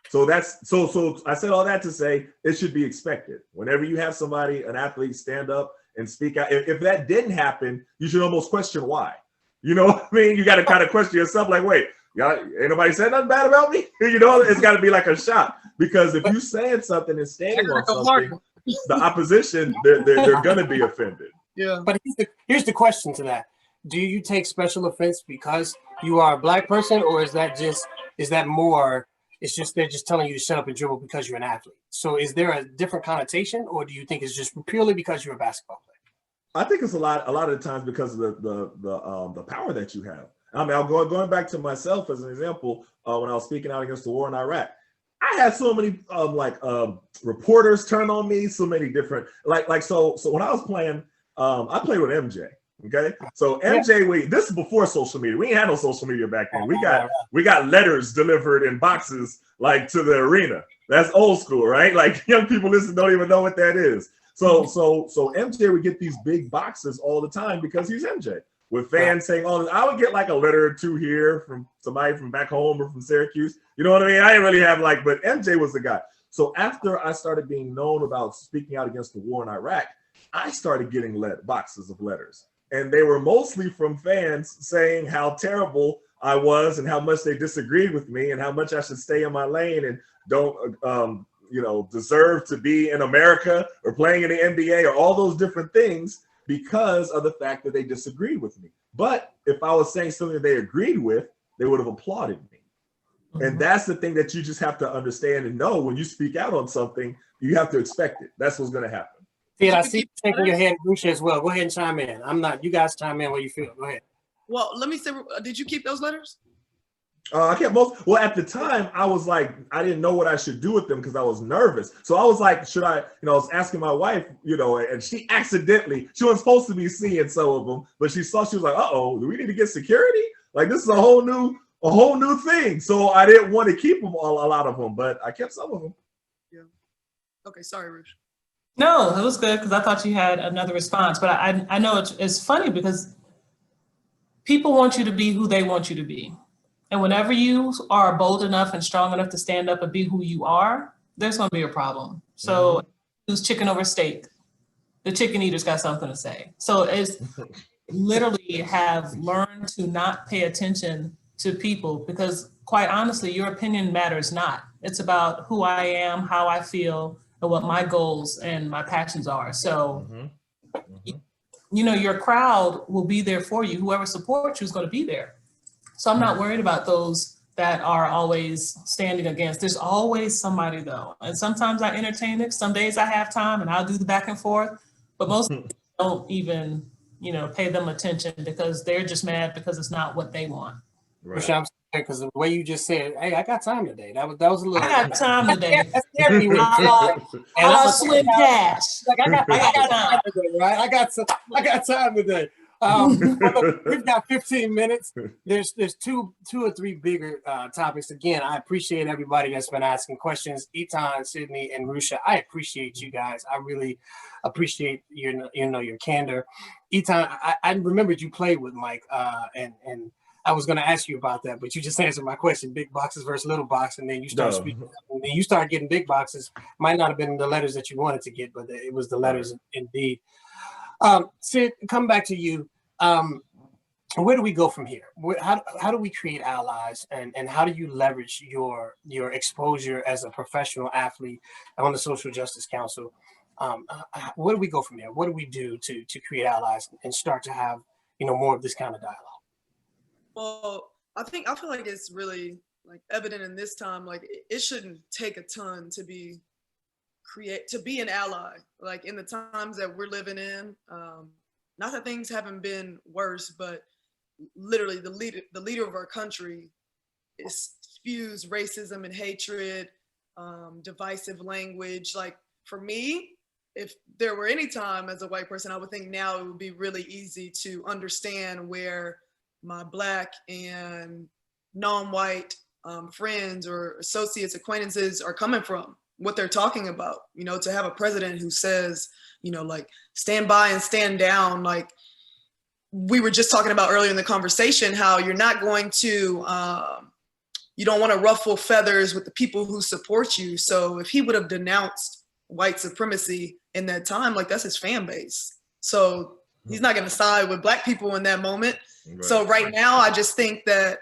So so I said all that to say it should be expected. Whenever you have an athlete stand up and speak out, if that didn't happen, you should almost question why. You know what I mean? You got to kind of question yourself like, wait, ain't nobody said nothing bad about me? It's got to be like a shot. Because if you're saying something and standing on something, the opposition, they're going to be offended. Yeah. But here's the question to that. Do you take special offense because you are a Black person, or is that more, it's just they're just telling you to shut up and dribble because you're an athlete? So is there a different connotation, or do you think it's just purely because you're a basketball player? I think it's a lot of the times because of the power that you have. I mean, going back to myself as an example, when I was speaking out against the war in Iraq, I had so many reporters turn on me, so many different so when I was playing, I played with MJ. Okay, so MJ, this is before social media. We ain't had no social media back then. We got letters delivered in boxes to the arena. That's old school, right? Like young people don't even know what that is. So MJ would get these big boxes all the time because he's MJ. With fans saying all this, I would get like a letter or two here from somebody from back home or from Syracuse. You know what I mean? I didn't really have but MJ was the guy. So after I started being known about speaking out against the war in Iraq, I started getting boxes of letters. And they were mostly from fans saying how terrible I was and how much they disagreed with me and how much I should stay in my lane and don't, deserve to be in America or playing in the NBA or all those different things because of the fact that they disagreed with me. But if I was saying something they agreed with, they would have applauded me. Mm-hmm. And that's the thing that you just have to understand and know. When you speak out on something, you have to expect it. That's what's going to happen. Sid, I see you shaking your head, Rushia, as well. Go ahead and chime in. You guys chime in where you feel. Go ahead. Well, let me say, did you keep those letters? I kept most. Well, at the time, I was like, I didn't know what I should do with them because I was nervous. So I was like, should I? I was asking my wife, and she accidentally, she wasn't supposed to be seeing some of them, but she saw. She was like, do we need to get security? Like this is a whole new thing. So I didn't want to keep them a lot of them, but I kept some of them. Yeah. Okay, sorry, Rush. No, it was good because I thought you had another response. But I know it's funny because people want you to be who they want you to be. And whenever you are bold enough and strong enough to stand up and be who you are, there's going to be a problem. So who's chicken over steak? The chicken eater's got something to say. So it's literally have learned to not pay attention to people because quite honestly, your opinion matters not. It's about who I am, how I feel, and what my goals and my passions are. So, you know, your crowd will be there for you. Whoever supports you is going to be there. So I'm not worried about those that are always standing against. There's always somebody though. And sometimes I entertain it. Some days I have time and I'll do the back and forth, but most don't even, you know, pay them attention because they're just mad because it's not what they want. Right. I'm because the way you just said, "Hey, I got time today." That was a little. I got time today. That's scary. I got slim cash. Like I got time today, right? I got time today. We've got 15 minutes. There's two or three bigger topics. Again, I appreciate everybody that's been asking questions. Etan, Sydney, and Rushia. I appreciate you guys. I really appreciate your candor. Etan, I remembered you played with Mike, and I was going to ask you about that, but you just answered my question: big boxes versus little box, and then you start speaking, and then you start getting big boxes. Might not have been the letters that you wanted to get, but it was the letters indeed. Sid, come back to you. Where do we go from here? How do we create allies, and how do you leverage your exposure as a professional athlete on the Social Justice Council? Where do we go from here? What do we do to create allies and start to have more of this kind of dialogue? Well, I feel like it's really like evident in this time. Like it shouldn't take a ton to be an ally. Like in the times that we're living in, not that things haven't been worse, but literally the leader of our country spews racism and hatred, divisive language. Like for me, if there were any time as a white person, I would think now it would be really easy to understand where my Black and non-white friends or associates, acquaintances are coming from, what they're talking about. To have a president who says, like stand by and stand down. Like we were just talking about earlier in the conversation, how you're not going to, you don't want to ruffle feathers with the people who support you. So if he would have denounced white supremacy in that time, like that's his fan base. So he's not going to side with Black people in that moment. Right. So right now, I just think that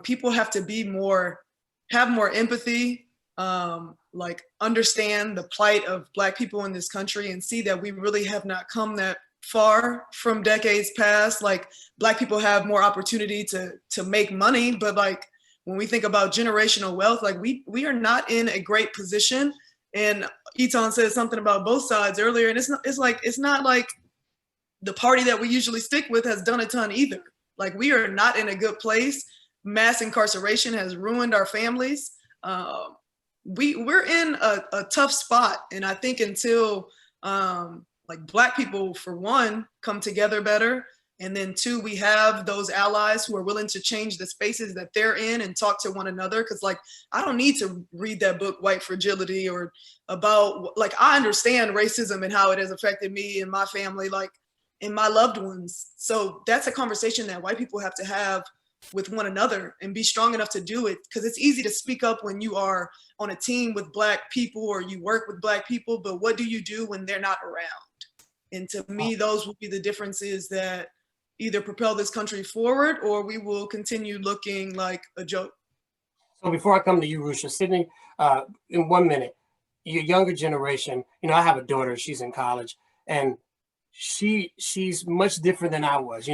people have to have more empathy, like understand the plight of Black people in this country and see that we really have not come that far from decades past. Like Black people have more opportunity to make money, but like when we think about generational wealth, like we are not in a great position. And Etan said something about both sides earlier, and it's not like the party that we usually stick with has done a ton either. Like we are not in a good place. Mass incarceration has ruined our families. We're in a tough spot. And I think until like Black people, for one, come together better, and then two, we have those allies who are willing to change the spaces that they're in and talk to one another. Cause like, I don't need to read that book, White Fragility, or about, like, I understand racism and how it has affected me and my family, like, and my loved ones. So that's a conversation that white people have to have with one another and be strong enough to do it. Because it's easy to speak up when you are on a team with Black people or you work with Black people, but what do you do when they're not around? And to me, those will be the differences that either propel this country forward or we will continue looking like a joke. So before I come to you, Rushia, Sydney, in 1 minute, your younger generation, I have a daughter, she's in college, and she's much different than I was.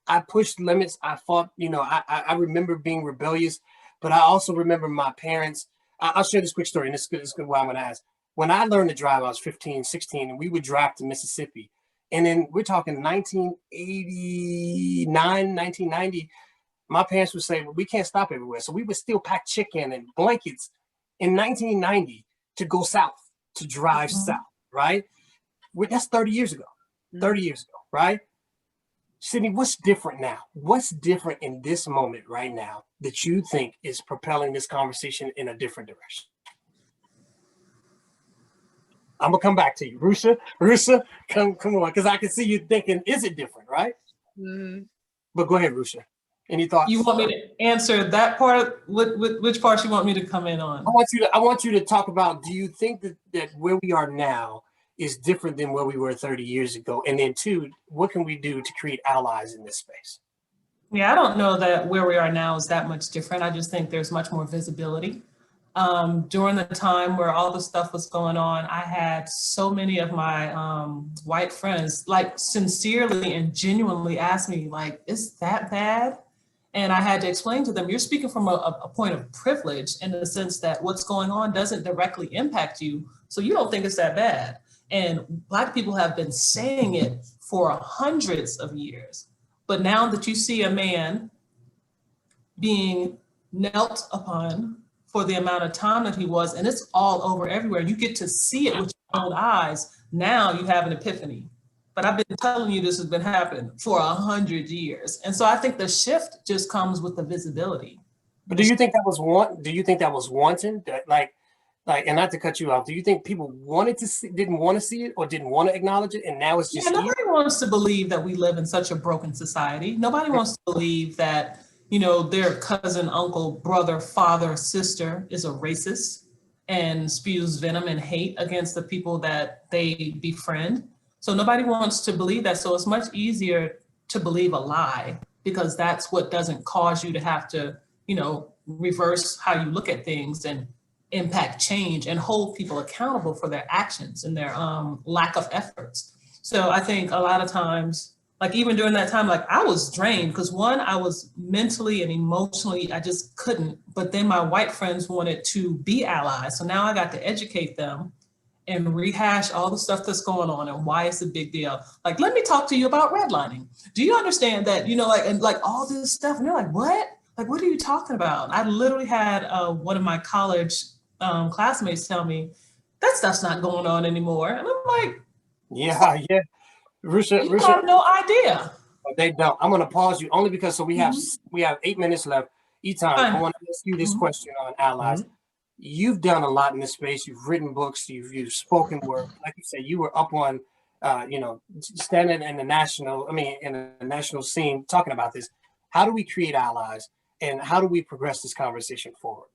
I pushed limits. I fought, I remember being rebellious, but I also remember my parents. I'll share this quick story, and it's good what I'm going to ask. When I learned to drive, I was 15, 16, and we would drive to Mississippi. And then we're talking 1989, 1990. My parents would say, well, we can't stop everywhere. So we would still pack chicken and blankets in 1990 to go south, to drive south, right? That's 30 years ago. 30 years ago, right? Sydney, what's different now? What's different in this moment right now that you think is propelling this conversation in a different direction? I'm gonna come back to you, Rushia, come on, because I can see you thinking, is it different, right? Mm-hmm. But go ahead, Rushia. Any thoughts? You want me to answer that part? Which part you want me to come in on? I want you to talk about, do you think that where we are now is different than where we were 30 years ago? And then two, what can we do to create allies in this space? Yeah, I don't know that where we are now is that much different. I just think there's much more visibility. During the time where all the stuff was going on, I had so many of my white friends like sincerely and genuinely ask me, like, is that bad? And I had to explain to them, you're speaking from a point of privilege in the sense that what's going on doesn't directly impact you, so you don't think it's that bad. And Black people have been saying it for hundreds of years. But now that you see a man being knelt upon for the amount of time that he was, and it's all over everywhere, you get to see it with your own eyes, now you have an epiphany. But I've been telling you this has been happening for 100 years. And so I think the shift just comes with the visibility. But do you think that was wanting? That like, and not to cut you off, do you think people wanted to see, didn't want to see it, or didn't want to acknowledge it, and now it's just nobody wants to believe that we live in such a broken society. Nobody wants to believe that, you know, their cousin, uncle, brother, father, sister is a racist and spews venom and hate against the people that they befriend. So nobody wants to believe that. So it's much easier to believe a lie, because that's what doesn't cause you to have to, you know, reverse how you look at things and impact change and hold people accountable for their actions and their lack of efforts. So I think a lot of times, like even during that time, like I was drained because one, I was mentally and emotionally, I just couldn't, but then my white friends wanted to be allies. So now I got to educate them and rehash all the stuff that's going on and why it's a big deal. Like, let me talk to you about redlining. Do you understand that, you know, like, and like all this stuff, and they're like, what? Like, what are you talking about? I literally had one of my college classmates tell me, that stuff's not going on anymore. And I'm like, yeah. Rushia, you have no idea. They don't. I'm going to pause you only because we have 8 minutes left. Etan, I want to ask you this question on allies. You've done a lot in this space. You've written books. You've spoken word. Like you said, you were up on, you know, standing in the national scene talking about this. How do we create allies, and how do we progress this conversation forward?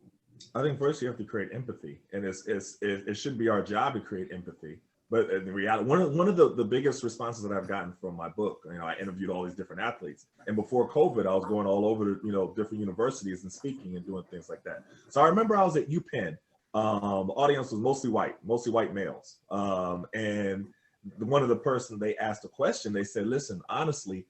I think first you have to create empathy, and it should be our job to create empathy. But in reality, one of the biggest responses that I've gotten from my book, you know, I interviewed all these different athletes, and before COVID, I was going all over, you know, different universities and speaking and doing things like that. So I remember I was at UPenn. The audience was mostly white males, and one of the person they asked a question, they said, "Listen, honestly,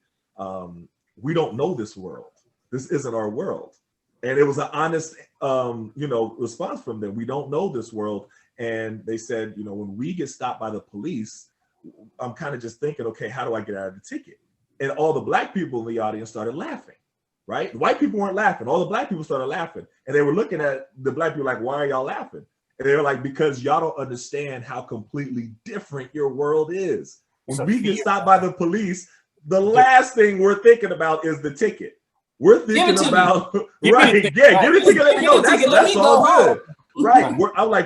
we don't know this world. This isn't our world." And it was an honest, you know, response from them. We don't know this world. And they said, you know, when we get stopped by the police, I'm kind of just thinking, okay, how do I get out of the ticket? And all the Black people in the audience started laughing, right? The white people weren't laughing. All the Black people started laughing. And they were looking at the Black people like, why are y'all laughing? And they were like, because y'all don't understand how completely different your world is. When we get stopped by the police, the last thing we're thinking about is the ticket. We're thinking about, right, yeah, give it to me, no, that's all good. Right,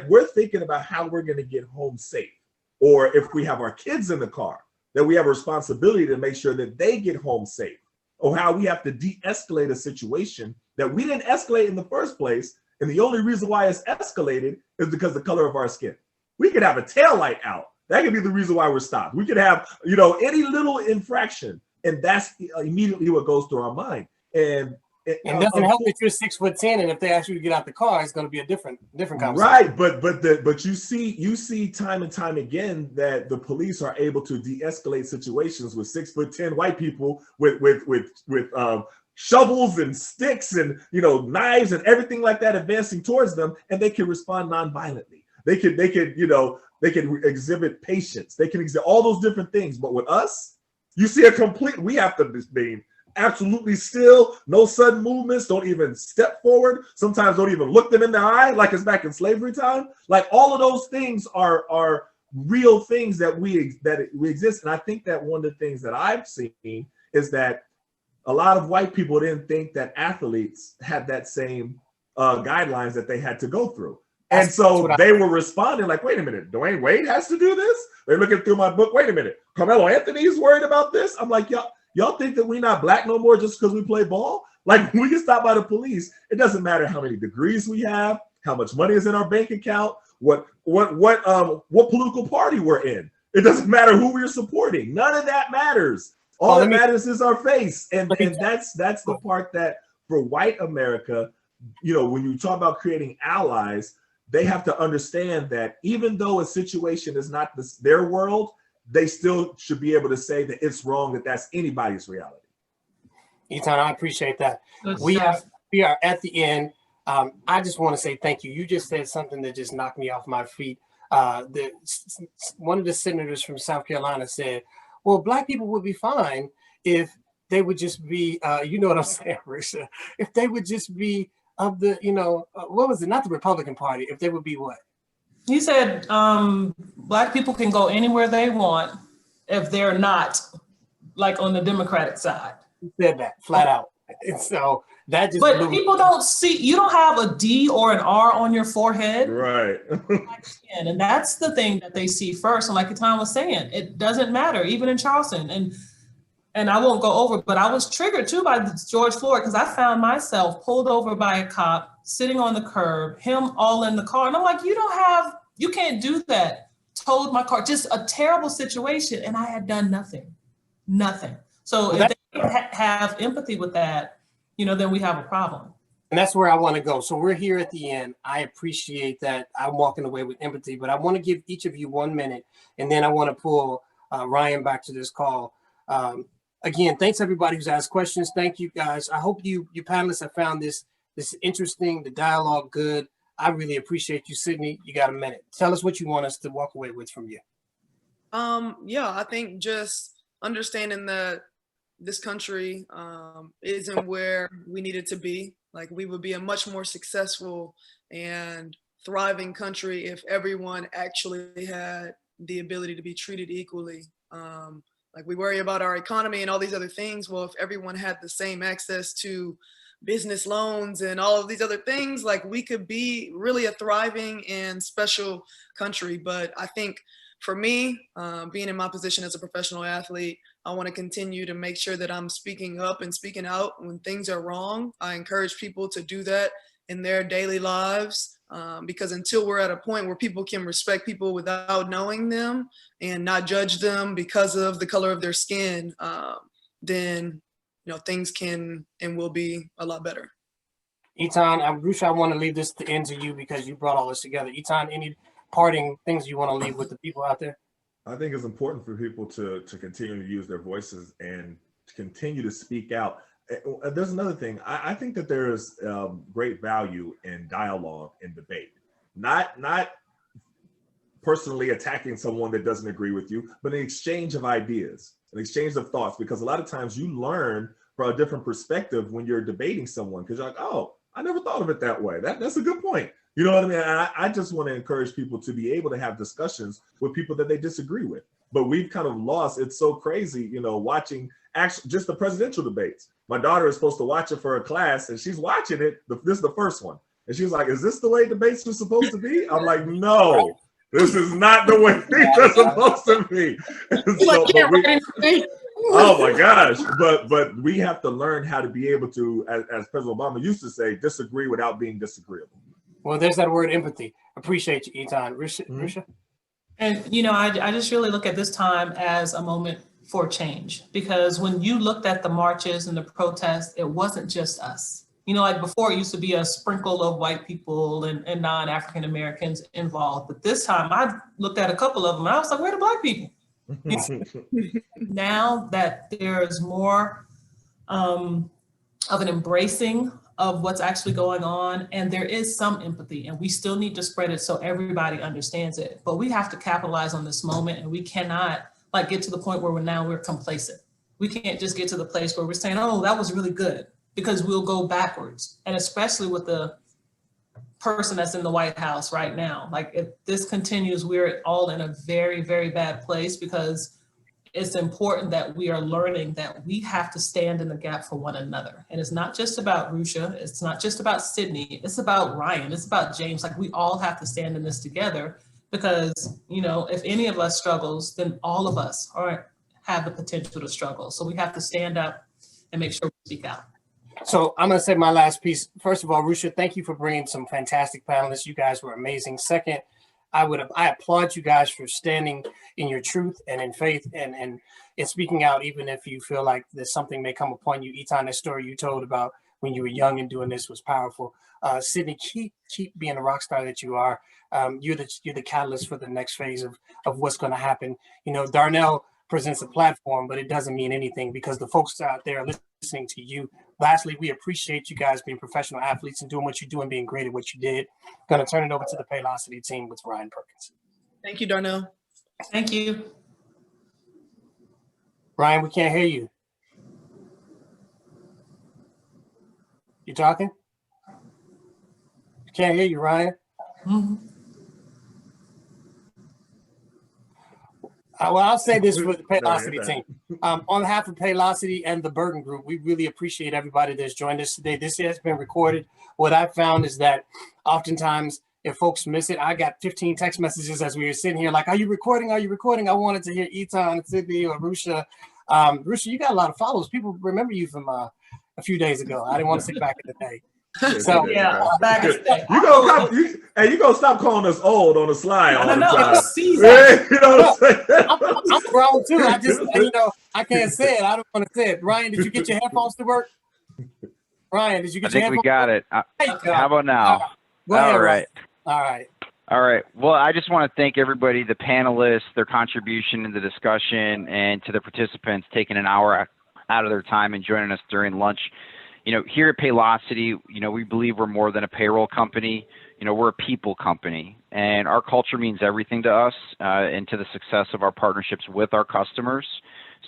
we're thinking about how we're gonna get home safe. Or if we have our kids in the car, that we have a responsibility to make sure that they get home safe. Or how we have to de-escalate a situation that we didn't escalate in the first place. And the only reason why it's escalated is because of the color of our skin. We could have a taillight out. That could be the reason why we're stopped. We could have, you know, any little infraction, and that's immediately what goes through our mind. And it doesn't help that you're 6'10", and if they ask you to get out the car, it's going to be a different conversation. Right, but you see time and time again that the police are able to de-escalate situations with 6'10" white people with shovels and sticks and, you know, knives and everything like that advancing towards them, and they can respond non-violently. They can exhibit patience. They can exhibit all those different things. But with us, you see we have to be absolutely still, no sudden movements, don't even step forward, sometimes don't even look them in the eye like it's back in slavery time. Like all of those things are real things that we exist. And I think that one of the things that I've seen is that a lot of white people didn't think that athletes had that same guidelines that they had to go through. And so they were responding like, wait a minute, Dwayne Wade has to do this? They're looking through my book. Wait a minute, Carmelo Anthony's worried about this? I'm like, y'all think that we're not black no more just because we play ball? Like, we get stopped by the police. It doesn't matter how many degrees we have, how much money is in our bank account, what political party we're in. It doesn't matter who we're supporting. None of that matters. All that matters is our face. And that's the part that for white America, when you talk about creating allies, they have to understand that even though a situation is not their world, they still should be able to say that it's wrong, that that's anybody's reality. Etan, I appreciate that. We are at the end. I just want to say thank you. You just said something that just knocked me off my feet. One of the senators from South Carolina said, well, black people would be fine if they would just be, you know what I'm saying, Rushia? If they would just be of the, what was it? Not the Republican Party. If they would be what? He said, black people can go anywhere they want if they're not like on the Democratic side. He said that flat out. And so that just. But people don't see, you don't have a D or an R on your forehead. Right. And that's the thing that they see first. And like Etan was saying, it doesn't matter, even in Charleston. And I won't go over, but I was triggered too by George Floyd because I found myself pulled over by a cop, sitting on the curb, him all in the car. And I'm like, you can't do that. Towed my car, just a terrible situation. And I had done nothing. So if they have empathy with that, then we have a problem. And that's where I want to go. So we're here at the end. I appreciate that. I'm walking away with empathy, but I want to give each of you 1 minute, and then I want to pull Ryan back to this call. Again, thanks everybody who's asked questions. Thank you guys. I hope you panelists have found this interesting, the dialogue good. I really appreciate you, Sydney. You got a minute. Tell us what you want us to walk away with from you. I think just understanding that this country isn't where we need it to be. Like, we would be a much more successful and thriving country if everyone actually had the ability to be treated equally. Like, we worry about our economy and all these other things. Well, if everyone had the same access to business loans and all of these other things, like, we could be really a thriving and special country. But I think for me, being in my position as a professional athlete, I want to continue to make sure that I'm speaking up and speaking out when things are wrong. I encourage people to do that in their daily lives, because until we're at a point where people can respect people without knowing them and not judge them because of the color of their skin, then things can and will be a lot better. Etan, Rushia, I want to leave this to end to you because you brought all this together. Etan, any parting things you want to leave with the people out there? I think it's important for people to continue to use their voices and to continue to speak out. There's another thing. I think that there is great value in dialogue and debate, not personally attacking someone that doesn't agree with you, but an exchange of ideas, an exchange of thoughts, because a lot of times you learn from a different perspective when you're debating someone, because you're like, oh, I never thought of it that way. That's a good point. You know what I mean? I just want to encourage people to be able to have discussions with people that they disagree with. But we've kind of lost. It's so crazy, watching just the presidential debates. My daughter is supposed to watch it for a class, and she's watching it. This is the first one. And she was like, is this the way debates are supposed to be? I'm like, no, this is not the way things are supposed to be. Oh my gosh. But we have to learn how to be able to, as President Obama used to say, disagree without being disagreeable. Well, there's that word empathy. Appreciate you, Etan. Rushia? And, I just really look at this time as a moment for change, because when you looked at the marches and the protests, it wasn't just us. Like before, it used to be a sprinkle of white people and non-African Americans involved. But this time I looked at a couple of them and I was like, where are the black people? Now that there's more of an embracing of what's actually going on, and there is some empathy, and we still need to spread it so everybody understands it. But we have to capitalize on this moment, and we cannot get to the point where we're complacent. We can't just get to the place where we're saying, oh, that was really good, because we'll go backwards. And especially with the person that's in the White House right now, if this continues, we're all in a very, very bad place, because it's important that we are learning that we have to stand in the gap for one another. And it's not just about Rushia, it's not just about Sydney, it's about Ryan, it's about James. Like, we all have to stand in this together, because, you know, if any of us struggles, then all of us have the potential to struggle. So we have to stand up and make sure we speak out. So I'm going to say my last piece. First of all, Rushia, thank you for bringing some fantastic panelists. You guys were amazing. Second, I applaud you guys for standing in your truth and in faith and speaking out, even if you feel like there's something may come upon you. Etan, that story you told about when you were young and doing this was powerful. Sydney, keep being the rock star that you are. You're the catalyst for the next phase of what's going to happen. You know, Darnell presents a platform, but it doesn't mean anything because the folks out there are listening to you. Lastly, we appreciate you guys being professional athletes and doing what you do and being great at what you did. Going to turn it over to the Paylocity team with Ryan Perkins. Thank you, Darnell. Thank you. Ryan, we can't hear you. You talking? Can't hear you, Ryan. Mm-hmm. Well, I'll say this for the Paylocity team. On behalf of Paylocity and the Burtin Group, we really appreciate everybody that's joined us today. This has been recorded. What I found is that oftentimes, if folks miss it, I got 15 text messages as we were sitting here like, are you recording? Are you recording? I wanted to hear Etan, Sydney, or Rushia. Rushia, you got a lot of followers. People remember you from a few days ago. I didn't want to say back in the day. So yeah, back in the day. You gonna stop calling us old on the slide all the time. You know what I'm saying? I'm grown too. I just, I can't say it. I don't want to say it. Ryan, did you get your headphones to work? Ryan, did you get your headphones? I think we got it. How about now? Go ahead, all right. Ryan. All right. Well, I just want to thank everybody, the panelists, their contribution in the discussion, and to the participants taking an hour out of their time and joining us during lunch. You know, here at Paylocity, you know, we believe we're more than a payroll company. You know, we're a people company, and our culture means everything to us and to the success of our partnerships with our customers.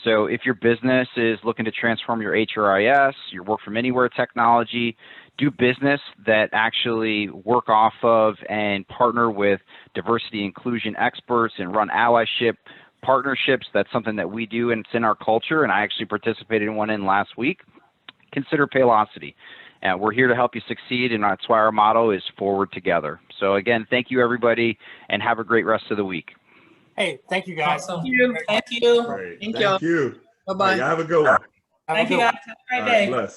So if your business is looking to transform your HRIS, your work from anywhere technology, do business that actually work off of and partner with diversity inclusion experts and run allyship partnerships, that's something that we do and it's in our culture, and I actually participated in one last week. Consider Paylocity. We're here to help you succeed, and that's why our motto is forward together. So again, thank you everybody, and have a great rest of the week. Hey, thank you guys. Awesome. Thank you. Great. Thank you. Bye-bye. Have a good one. Thank you guys. Have a great day. Bless.